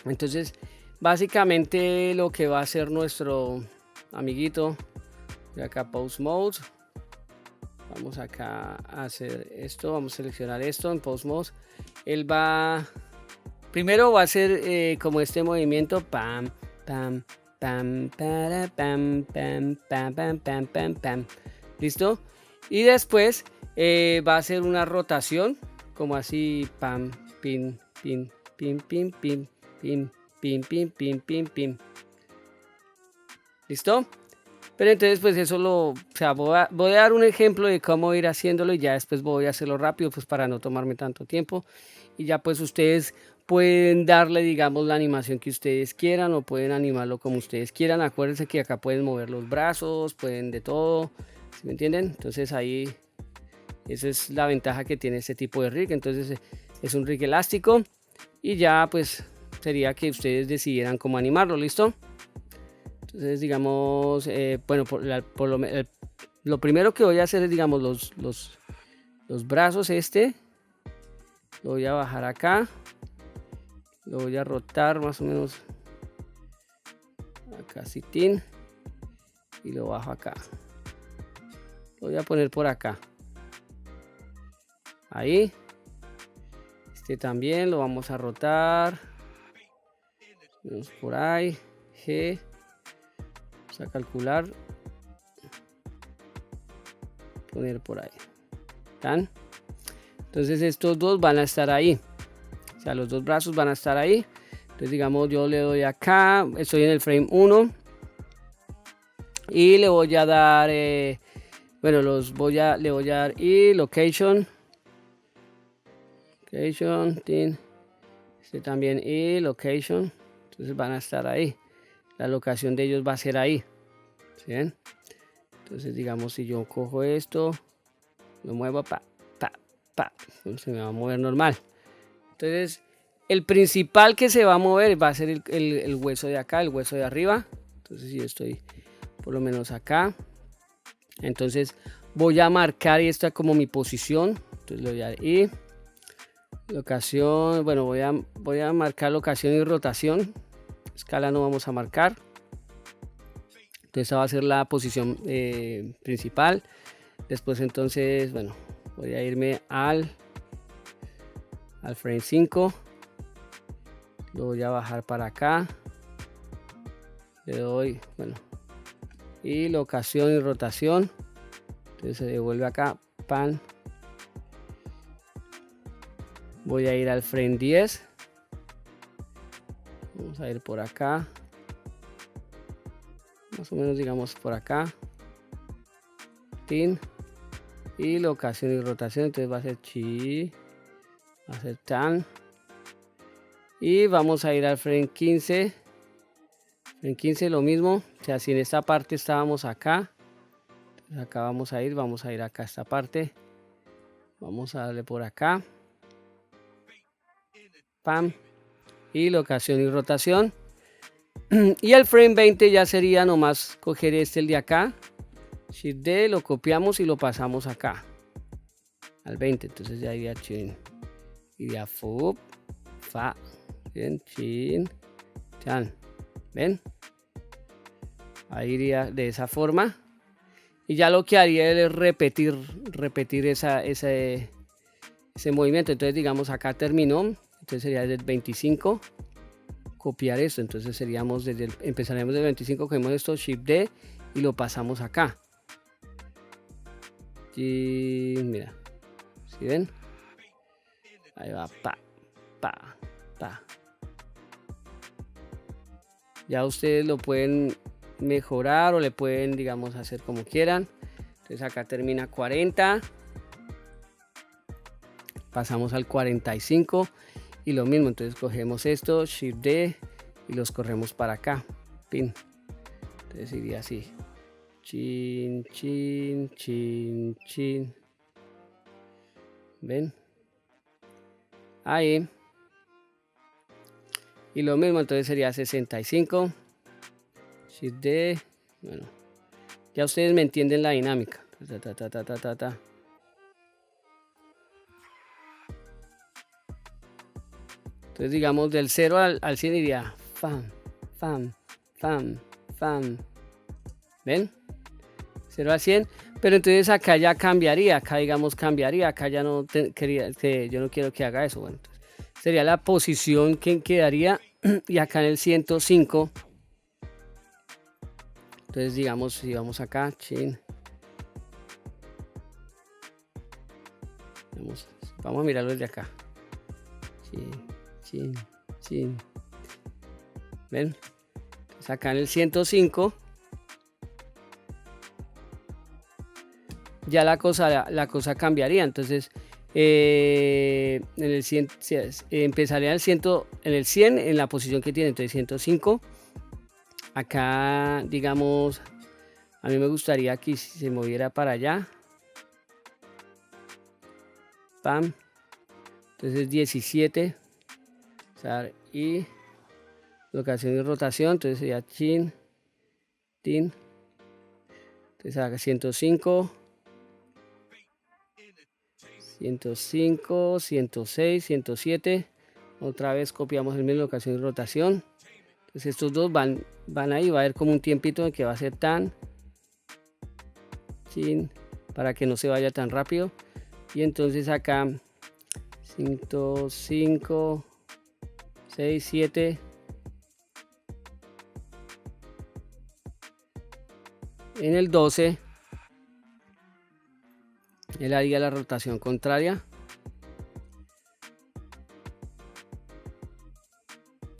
Entonces básicamente lo que va a hacer nuestro amiguito de acá, Pose Mode. Vamos acá a hacer esto, vamos a seleccionar esto en Pose Mode. Él primero va a hacer como este movimiento, pam, pam, Pam, para, pam, pam, pam, pam, pam, pam, pam. ¿Listo? Y después va a hacer una rotación, como así, pam, pin, pin, pin, pin, pin, pin, pin, pin, pin, pin, pin. ¿Listo? Pero entonces pues eso o sea, voy a dar un ejemplo de cómo ir haciéndolo y ya después voy a hacerlo rápido pues para no tomarme tanto tiempo. Y ya pues ustedes pueden darle, digamos, la animación que ustedes quieran o pueden animarlo como ustedes quieran. Acuérdense que acá pueden mover los brazos, pueden de todo, ¿sí me entienden? Entonces ahí, esa es la ventaja que tiene este tipo de rig. Entonces es un rig elástico y ya pues sería que ustedes decidieran cómo animarlo, ¿listo? Entonces digamos, bueno, lo primero que voy a hacer es, digamos, los brazos lo voy a bajar acá, lo voy a rotar más o menos acá, sitín, y lo bajo acá, lo voy a poner por acá, ahí, también lo vamos a rotar, por ahí, G, vamos a calcular, poner por ahí, ¿tan? Entonces estos dos van a estar ahí, o sea, los dos brazos van a estar ahí. Entonces digamos, yo le doy acá, estoy en el frame 1 y le voy a dar, bueno, le voy a dar y location, también y location, entonces van a estar ahí, la locación de ellos va a ser ahí, ¿sí ven? Entonces digamos, si yo cojo esto, lo muevo, se me va a mover normal. Entonces el principal que se va a mover va a ser el hueso de acá, el hueso de arriba. Entonces si yo estoy por lo menos acá, entonces voy a marcar esta como mi posición. Entonces le voy a dar y locación, bueno, voy a marcar locación y rotación, escala no vamos a marcar. Entonces esta va a ser la posición principal. Después entonces, bueno, voy a irme al frame 5, lo voy a bajar para acá, le doy, bueno, y locación y rotación, entonces se devuelve acá, pan, voy a ir al frame 10, vamos a ir por acá, más o menos digamos por acá, tin, y locación y rotación, entonces va a ser chi, va a ser tan, y vamos a ir al frame 15. En 15 lo mismo, o sea, si en esta parte estábamos acá, pues acá vamos a ir acá a esta parte, vamos a darle por acá, pam, y locación y rotación. Y el frame 20 ya sería nomás coger el de acá, Shift D, lo copiamos y lo pasamos acá al 20, entonces ya iría chin, iría fup, fa, bien, chin, chan, ven, ahí iría de esa forma y ya lo que haría es repetir ese movimiento. Entonces digamos acá terminó, entonces sería desde el 25 copiar esto, entonces seríamos empezaremos del 25, cogemos esto, Shift D y lo pasamos acá y mira, ¿sí ven? Ahí va, pa. Ya ustedes lo pueden mejorar o le pueden, digamos, hacer como quieran. Entonces acá termina 40, pasamos al 45 y lo mismo, entonces cogemos esto, Shift D y los corremos para acá, pin, entonces iría así, chin, chin, chin, chin, ven, ahí, y lo mismo, entonces sería 65, Shift D, bueno, ya ustedes me entienden la dinámica, Entonces digamos del 0 al 100 iría fam, fam, fam, fam. ¿Ven? 0 a 100. Pero entonces acá ya cambiaría. Acá digamos cambiaría. Acá ya no yo no quiero que haga eso. Bueno, entonces sería la posición que quedaría. Y acá en el 105 Entonces digamos, si vamos acá, chin, vamos a mirarlo desde acá, chin, chin, chin, ven, entonces acá en el 105 ya la cosa cambiaría. Entonces en el 100 empezaría en el 100 en la posición que tiene, entonces 105. Acá digamos, a mí me gustaría que se moviera para allá, pam, entonces 17, y locación y rotación, entonces sería chin, tin, entonces acá 105, 105, 106, 107, otra vez copiamos el mismo, locación y rotación. Entonces estos dos van ahí, va a haber como un tiempito en que va a ser tan, chin, para que no se vaya tan rápido. Y entonces acá 105, 6, 7, en el 12 él haría la rotación contraria,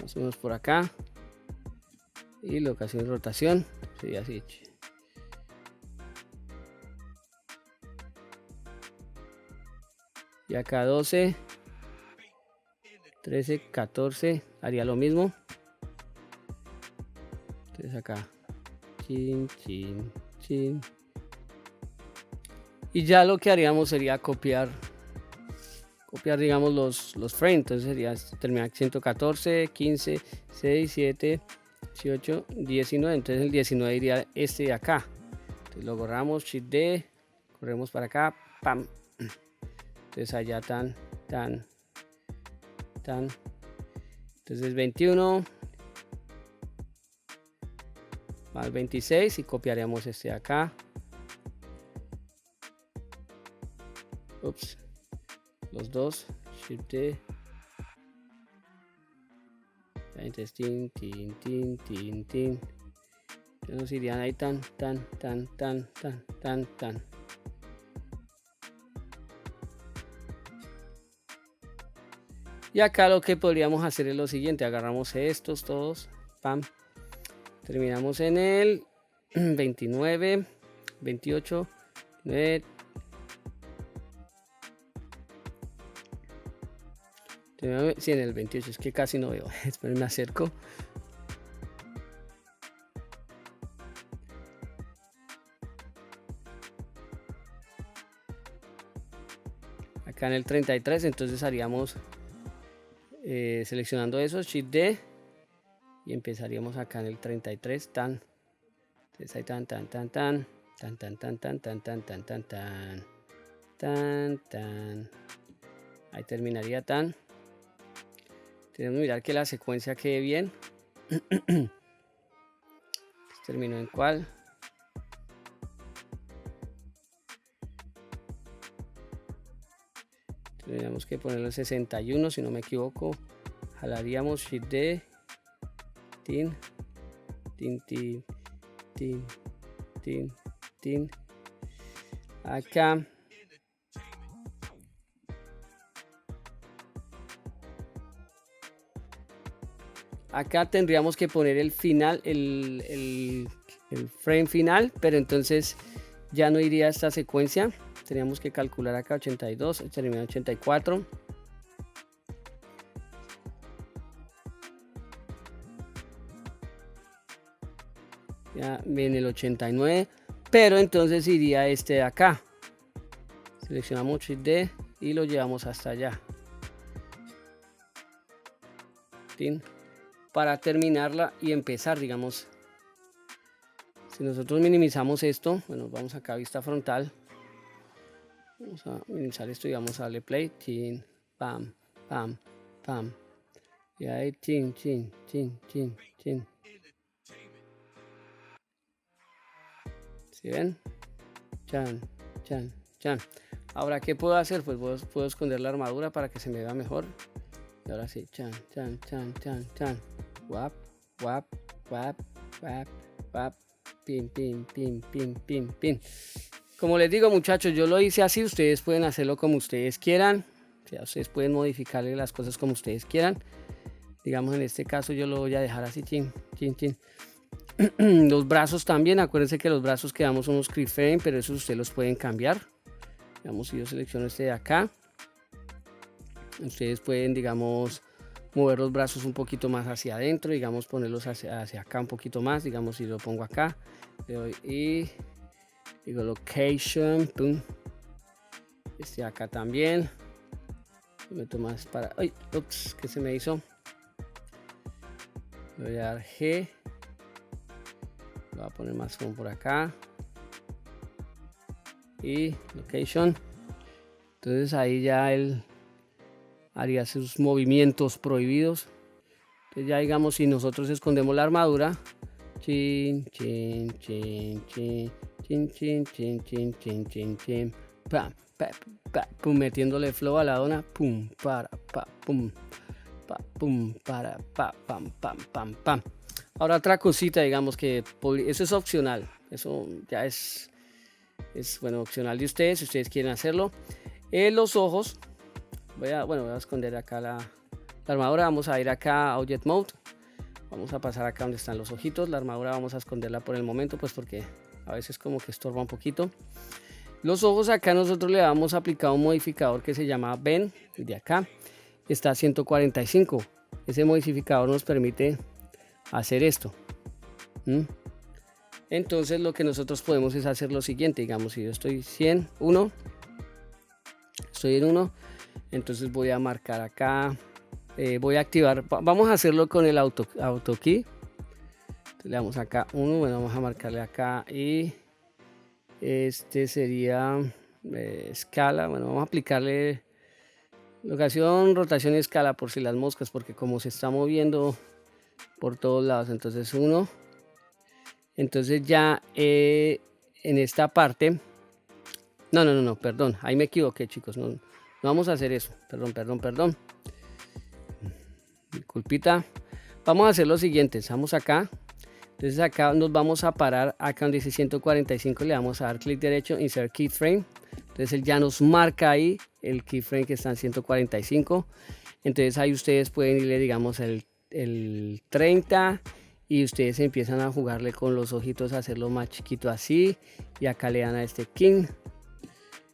más o menos por acá, y locación y rotación sería así. Y acá 12, 13, 14 haría lo mismo. Entonces acá chin, chin, chin, y ya lo que haríamos sería copiar digamos los frames. Entonces sería terminar 114, 15, 6, 7, 18, 19. Entonces el 19 iría este de acá. Entonces lo borramos, Shift D, corremos para acá, pam. Entonces allá tan. Entonces 21 más 26 y copiaremos este de acá. Ups, los dos, Shift D. Entonces tin. Entonces nos irían ahí tan. Y acá lo que podríamos hacer es lo siguiente: agarramos estos todos, pam, terminamos en el 29, 28, 9, sí, en el 28, es que casi no veo, esperen, me acerco. Acá en el 33, entonces haríamos seleccionando eso, Shift D, y empezaríamos acá en el 33, tan. Entonces ahí tan. Ahí terminaría tan. Tenemos que mirar que la secuencia quede bien. Terminó en cuál. Tendríamos que ponerle 61 si no me equivoco. Jalaríamos Shift D, tin. Acá tendríamos que poner el final, el frame final, pero entonces ya no iría esta secuencia. Teníamos que calcular acá 82, termina 84. Ya viene el 89, pero entonces iría este de acá. Seleccionamos Shift D y lo llevamos hasta allá. ¿Sí? Para terminarla y empezar, digamos, si nosotros minimizamos esto, bueno, vamos acá a vista frontal, vamos a minimizar esto y vamos a darle play, chin, pam, y ahí chin. ¿Sí ven? Chan. Ahora, ¿qué puedo hacer? Pues puedo esconder la armadura para que se me vea mejor. Y ahora sí, chan. Wap. pin, pin, pin, pin, pin, pin. Como les digo, muchachos, yo lo hice así, ustedes pueden hacerlo como ustedes quieran. O sea, ustedes pueden modificarle las cosas como ustedes quieran. Digamos, en este caso yo lo voy a dejar así, chin, chin, chin. Los brazos también, acuérdense que los brazos quedamos unos keyframe, pero esos ustedes los pueden cambiar. Digamos, si yo selecciono este de acá, ustedes pueden, digamos, mover los brazos un poquito más hacia adentro, digamos, ponerlos hacia acá un poquito más. Digamos, si lo pongo acá, le doy y digo location, pum. Este acá también. Me meto más para, ay, ups, ¿qué se me hizo? Le voy a dar G. Lo voy a poner más como por acá. Y location. Entonces ahí ya él haría sus movimientos prohibidos. Entonces ya digamos, si nosotros escondemos la armadura, chin, chin, chin, chin, chin, chin, chin, chin, chin, chin, chin, pam, pam, pam, pum, metiéndole flow a la dona, pum, para, pa, pum, pa, pum, para, pa, pam, pam, pam, pam. Ahora otra cosita, digamos que eso es opcional, eso ya es bueno, opcional de ustedes, si ustedes quieren hacerlo. Los ojos, voy a esconder acá la armadura, vamos a ir acá a Object Mode, vamos a pasar acá donde están los ojitos. La armadura vamos a esconderla por el momento, pues porque a veces como que estorba un poquito. Los ojos acá nosotros le vamos a aplicar un modificador que se llama Ben, de acá está a 145. Ese modificador nos permite hacer esto. Entonces lo que nosotros podemos es hacer lo siguiente. Digamos, si yo estoy 101, estoy en 1, entonces voy a marcar acá, voy a activar, vamos a hacerlo con el auto key. Entonces, le damos acá 1, bueno, vamos a marcarle acá y este sería escala. Bueno, vamos a aplicarle locación, rotación y escala por si las moscas, porque como se está moviendo por todos lados. Entonces 1, entonces ya en esta parte, no, perdón, ahí me equivoqué, chicos, no vamos a hacer eso, perdón, disculpita. Vamos a hacer lo siguiente, estamos acá, entonces acá nos vamos a parar, acá donde dice 145, le vamos a dar clic derecho, insert keyframe. Entonces él ya nos marca ahí el keyframe que está en 145. Entonces ahí ustedes pueden irle, digamos, el 30 y ustedes empiezan a jugarle con los ojitos, a hacerlo más chiquito así. Y acá le dan a este king.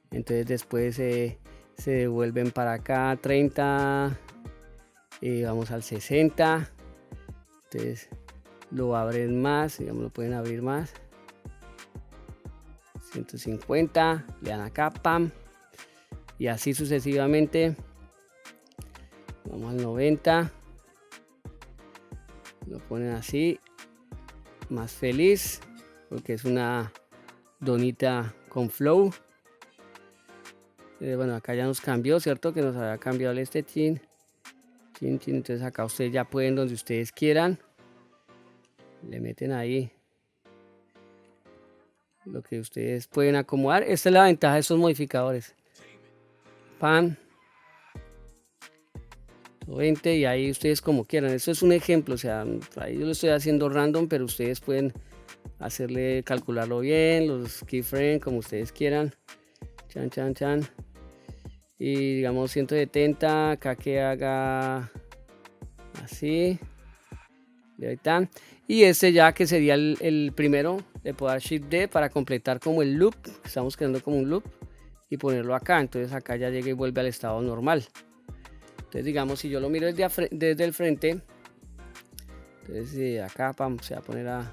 Entonces después se devuelven para acá 30 y vamos al 60. Entonces lo abren más, digamos, lo pueden abrir más. 150, le dan acá, pam, y así sucesivamente. Vamos al 90, lo ponen así, más feliz, porque es una donita con flow. Bueno, acá ya nos cambió, ¿cierto? Que nos había cambiado este chin. Entonces acá ustedes ya pueden, donde ustedes quieran, le meten ahí lo que ustedes pueden acomodar. Esta es la ventaja de estos modificadores. Pan 20 y ahí ustedes como quieran. Esto es un ejemplo, o sea, ahí yo lo estoy haciendo random, pero ustedes pueden hacerle, calcularlo bien, los keyframes como ustedes quieran. Chan. Y digamos 170, acá que haga así. Y ahí está. Y este ya que sería el primero, le puedo dar Shift D para completar como el loop. Estamos creando como un loop y ponerlo acá. Entonces acá ya llega y vuelve al estado normal. Entonces digamos, si yo lo miro desde el frente, entonces acá se va a poner a,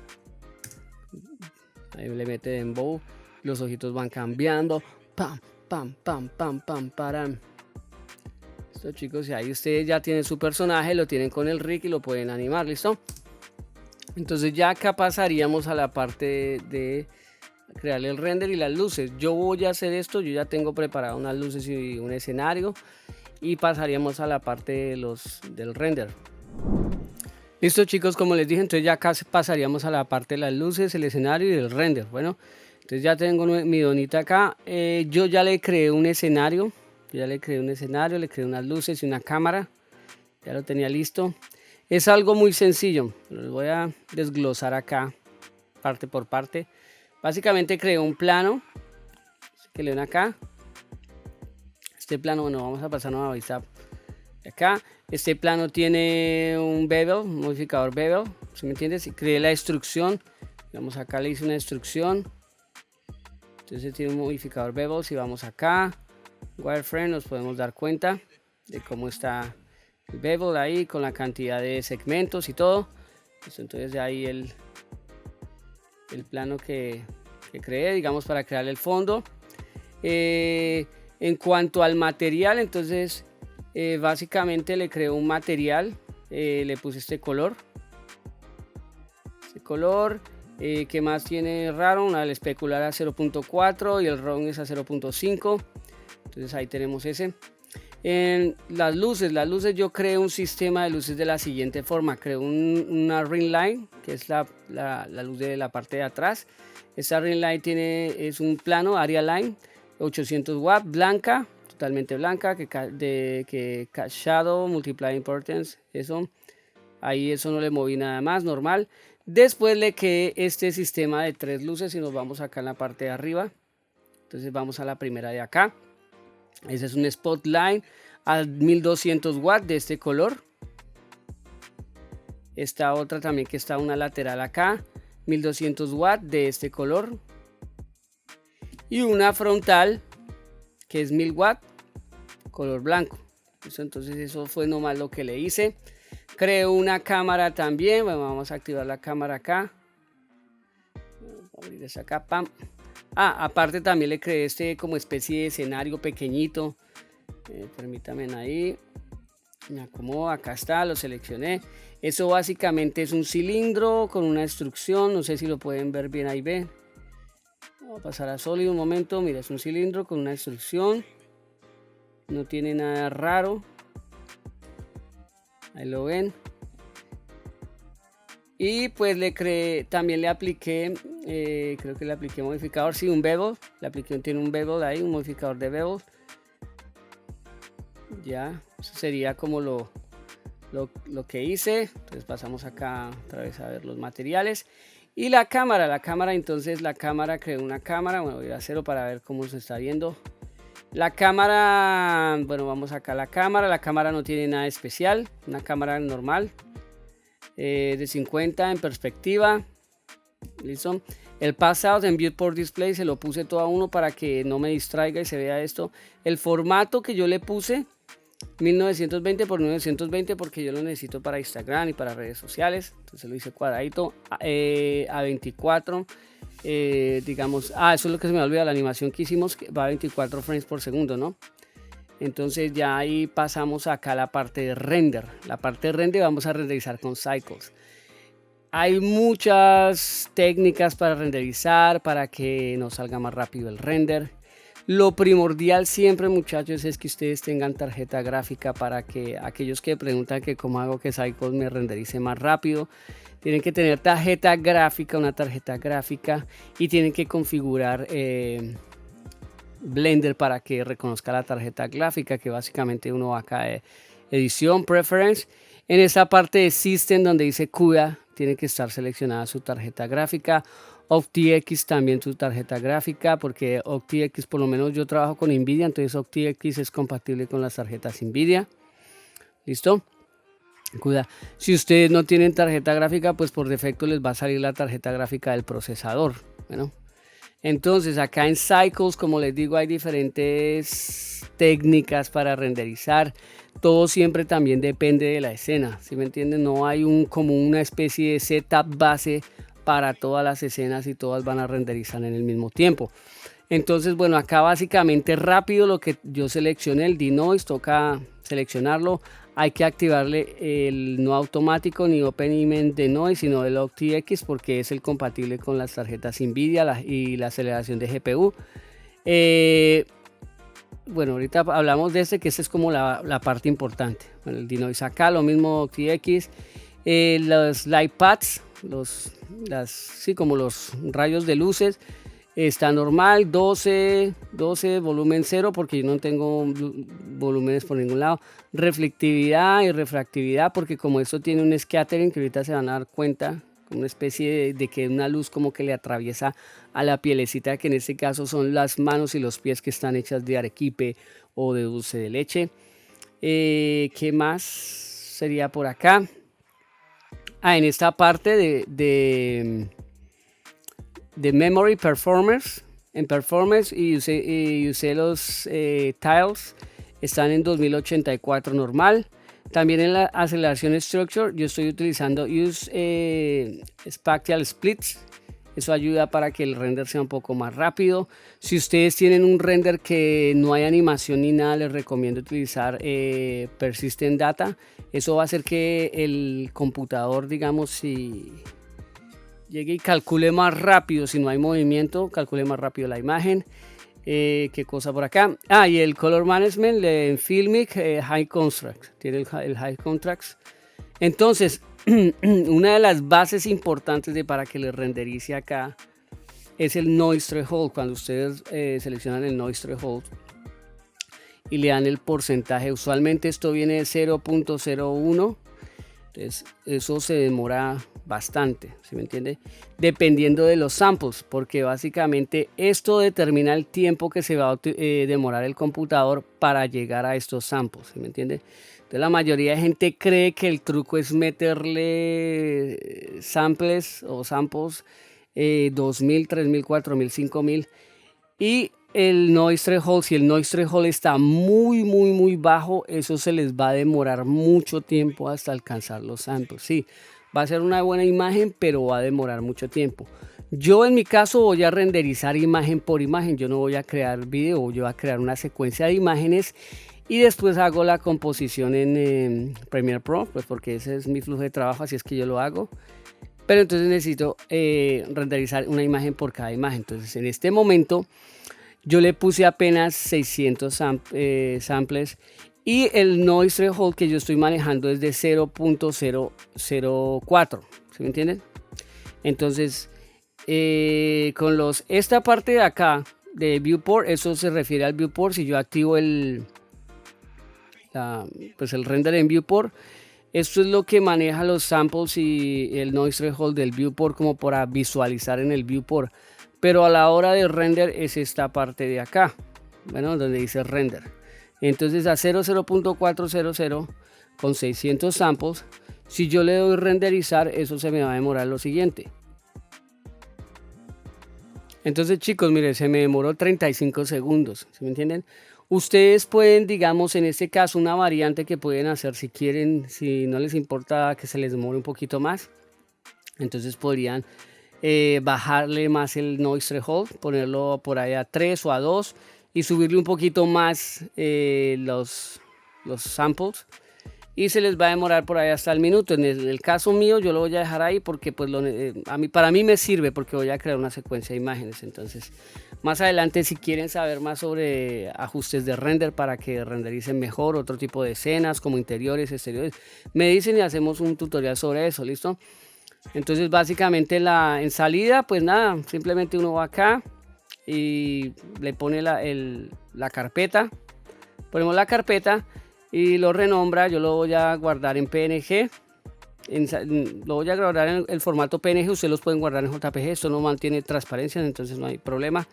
ahí le mete dembow, los ojitos van cambiando, pam, param. Listo, chicos, y ahí ustedes ya tienen su personaje, lo tienen con el rig y lo pueden animar, ¿listo? Entonces ya acá pasaríamos a la parte de crearle el render y las luces. Yo voy a hacer esto, yo ya tengo preparado unas luces y un escenario, y pasaríamos a la parte del render. Listo, chicos, como les dije, entonces ya acá pasaríamos a la parte de las luces, el escenario y el render. Bueno, entonces ya tengo mi donita acá. Yo ya le creé un escenario, le creé unas luces y una cámara, ya lo tenía listo. Es algo muy sencillo, lo voy a desglosar acá. parte por parte. Básicamente creé un plano, que le den acá. Este plano, bueno, vamos a pasarnos a vista acá. Este plano tiene un bevel, un modificador bevel, ¿sí me entiendes? Y creé la instrucción, vamos acá, le hice una instrucción. Entonces tiene un modificador bevel. Si vamos acá, wireframe, nos podemos dar cuenta de cómo está el bevel ahí con la cantidad de segmentos y todo. Entonces de ahí el plano que creé, digamos, para crear el fondo. En cuanto al material, entonces básicamente le creé un material, le puse este color. ¿Qué más tiene raro? El especular a 0.4 y el round es a 0.5. Entonces ahí tenemos ese. En las luces yo creé un sistema de luces de la siguiente forma. Creo una ring light, que es la luz de la parte de atrás. Esta ring light es un plano area line 800 watts, blanca, totalmente blanca, que shadow multiply importance, eso no le moví nada más, normal. Después le creé este sistema de 3 luces y nos vamos acá en la parte de arriba. Entonces vamos a la primera de acá. Ese es un spotlight a 1200 watts de este color. Esta otra también, que está una lateral acá, 1200 watts de este color. Y una frontal que es 1000 watts, color blanco. Entonces eso fue nomás lo que le hice. Creo una cámara también. Bueno, vamos a activar la cámara acá. Vamos a abrir esa acá, pam. Aparte también le creé este como especie de escenario pequeñito. Permítanme ahí. Me acomodo, acá está, lo seleccioné. Eso básicamente es un cilindro con una instrucción. No sé si lo pueden ver bien, ahí ven. Vamos a pasar a sólido un momento. Mira, es un cilindro con una instrucción. No tiene nada raro. Ahí lo ven. Y pues también le apliqué, creo que le apliqué modificador, sí, un bevel. Tiene un bevel ahí, un modificador de bevel. Ya, eso sería como lo que hice. Entonces pasamos acá otra vez a ver los materiales. Y la cámara, creé una cámara. Bueno, voy a hacerlo para ver cómo se está viendo. La cámara, bueno, vamos acá a la cámara no tiene nada especial, una cámara normal. De 50 en perspectiva, listo. El pass out en viewport display se lo puse todo a 1 para que no me distraiga y se vea esto. El formato que yo le puse 1920 por 1920 porque yo lo necesito para Instagram y para redes sociales. Entonces lo hice cuadradito a 24, digamos. Eso es lo que se me olvida, la animación que hicimos, que va a 24 frames por segundo, ¿no? Entonces ya ahí pasamos acá a la parte de render. La parte de render vamos a renderizar con Cycles. Hay muchas técnicas para renderizar, para que nos salga más rápido el render. Lo primordial siempre, muchachos, es que ustedes tengan tarjeta gráfica, para que aquellos que preguntan que cómo hago que Cycles me renderice más rápido, tienen que tener una tarjeta gráfica, y tienen que configurar Blender para que reconozca la tarjeta gráfica, que básicamente uno va acá a edición, preference, en esa parte de system donde dice CUDA, tiene que estar seleccionada su tarjeta gráfica. OptiX también su tarjeta gráfica, porque OptiX, por lo menos yo trabajo con Nvidia, entonces OptiX es compatible con las tarjetas Nvidia. ¿Listo? CUDA. Si ustedes no tienen tarjeta gráfica, pues por defecto les va a salir la tarjeta gráfica del procesador. Bueno, entonces acá en Cycles, como les digo, hay diferentes técnicas para renderizar. Todo siempre también depende de la escena, ¿sí me entienden? No hay como una especie de setup base para todas las escenas y todas van a renderizar en el mismo tiempo. Entonces, bueno, acá básicamente rápido lo que yo seleccioné, el denoise, toca seleccionarlo. Hay que activarle el no automático ni Open Image Denoise, sino el OptiX, porque es el compatible con las tarjetas Nvidia y la aceleración de GPU. Bueno, ahorita hablamos de que esta es como la parte importante. Bueno, el denoise acá, lo mismo OptiX. Los light paths, como los rayos de luces, está normal, 12, volumen 0, porque yo no tengo volúmenes por ningún lado. Reflectividad y refractividad, porque como esto tiene un scattering, que ahorita se van a dar cuenta una especie de que una luz como que le atraviesa a la pielecita, que en este caso son las manos y los pies que están hechas de arequipe o de dulce de leche. ¿Qué más sería por acá? En esta parte de Memory Performance, en Performance, y usé los tiles, están en 2084 normal. También en la aceleración Structure yo estoy utilizando Use Spatial Splits. Eso ayuda para que el render sea un poco más rápido. Si ustedes tienen un render que no hay animación ni nada, les recomiendo utilizar Persistent Data. Eso va a hacer que el computador, digamos, si llegue y calcule más rápido, si no hay movimiento, calcule más rápido la imagen. ¿Qué cosa por acá? Y el Color Management en Filmic High Contrast. Tiene el High Contrast. Entonces, una de las bases importantes para que les renderice acá es el Noise Threshold. Cuando ustedes seleccionan el Noise Threshold y le dan el porcentaje, usualmente esto viene de 0.01. Entonces eso se demora bastante, ¿sí me entiende? Dependiendo de los samples, porque básicamente esto determina el tiempo que se va a demorar el computador para llegar a estos samples, ¿sí me entiende? Entonces la mayoría de gente cree que el truco es meterle samples 2000, 3000, 4000, 5000 y el noise threshold, si el noise threshold está muy bajo, eso se les va a demorar mucho tiempo hasta alcanzar los samples. Sí, va a ser una buena imagen, pero va a demorar mucho tiempo. Yo en mi caso voy a renderizar imagen por imagen. Yo no voy a crear video, yo voy a crear una secuencia de imágenes y después hago la composición en Premiere Pro, pues porque ese es mi flujo de trabajo, así es que yo lo hago. Pero entonces necesito renderizar una imagen por cada imagen. Entonces en este momento yo le puse apenas 600 samples y el noise threshold que yo estoy manejando es de 0.004, ¿sí me entienden? Entonces con esta parte de acá de viewport, eso se refiere al viewport. Si yo activo el render en viewport, esto es lo que maneja los samples y el noise threshold del viewport como para visualizar en el viewport. Pero a la hora de render es esta parte de acá, bueno, donde dice render. Entonces a 0.400 con 600 samples, si yo le doy renderizar, eso se me va a demorar lo siguiente. Entonces chicos, miren, se me demoró 35 segundos, ¿sí me entienden? Ustedes pueden, digamos, en este caso, una variante que pueden hacer si quieren, si no les importa que se les demore un poquito más, entonces podrían bajarle más el noise threshold, ponerlo por ahí a 3 o a 2 y subirle un poquito más los samples y se les va a demorar por ahí hasta el minuto. En el caso mío yo lo voy a dejar ahí porque pues para mí me sirve, porque voy a crear una secuencia de imágenes. Entonces más adelante, si quieren saber más sobre ajustes de render para que rendericen mejor otro tipo de escenas como interiores, exteriores, me dicen y hacemos un tutorial sobre eso. ¿Listo? Entonces básicamente en salida, pues nada, simplemente uno va acá y le pone la carpeta, ponemos la carpeta y lo renombra. Yo lo voy a guardar en PNG, lo voy a guardar en el formato PNG. Ustedes los pueden guardar en JPG, esto no mantiene transparencia, entonces no hay problema.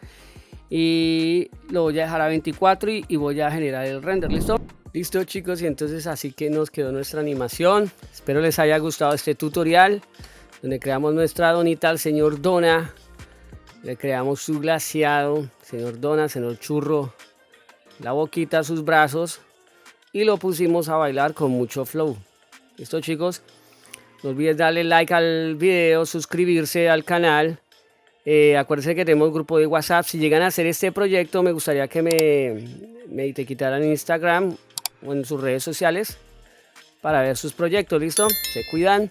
Y lo voy a dejar a 24 y voy a generar el render. ¿Listo? Listo chicos, y entonces así que nos quedó nuestra animación. Espero les haya gustado este tutorial donde creamos nuestra donita al señor Dona, le creamos su glaseado, señor Dona, señor Churro, la boquita, sus brazos, y lo pusimos a bailar con mucho flow. Listo chicos, no olviden darle like al video, suscribirse al canal. Acuérdense que tenemos grupo de WhatsApp. Si llegan a hacer este proyecto, me gustaría que me etiquetaran en Instagram o en sus redes sociales para ver sus proyectos. ¿Listo? Se cuidan.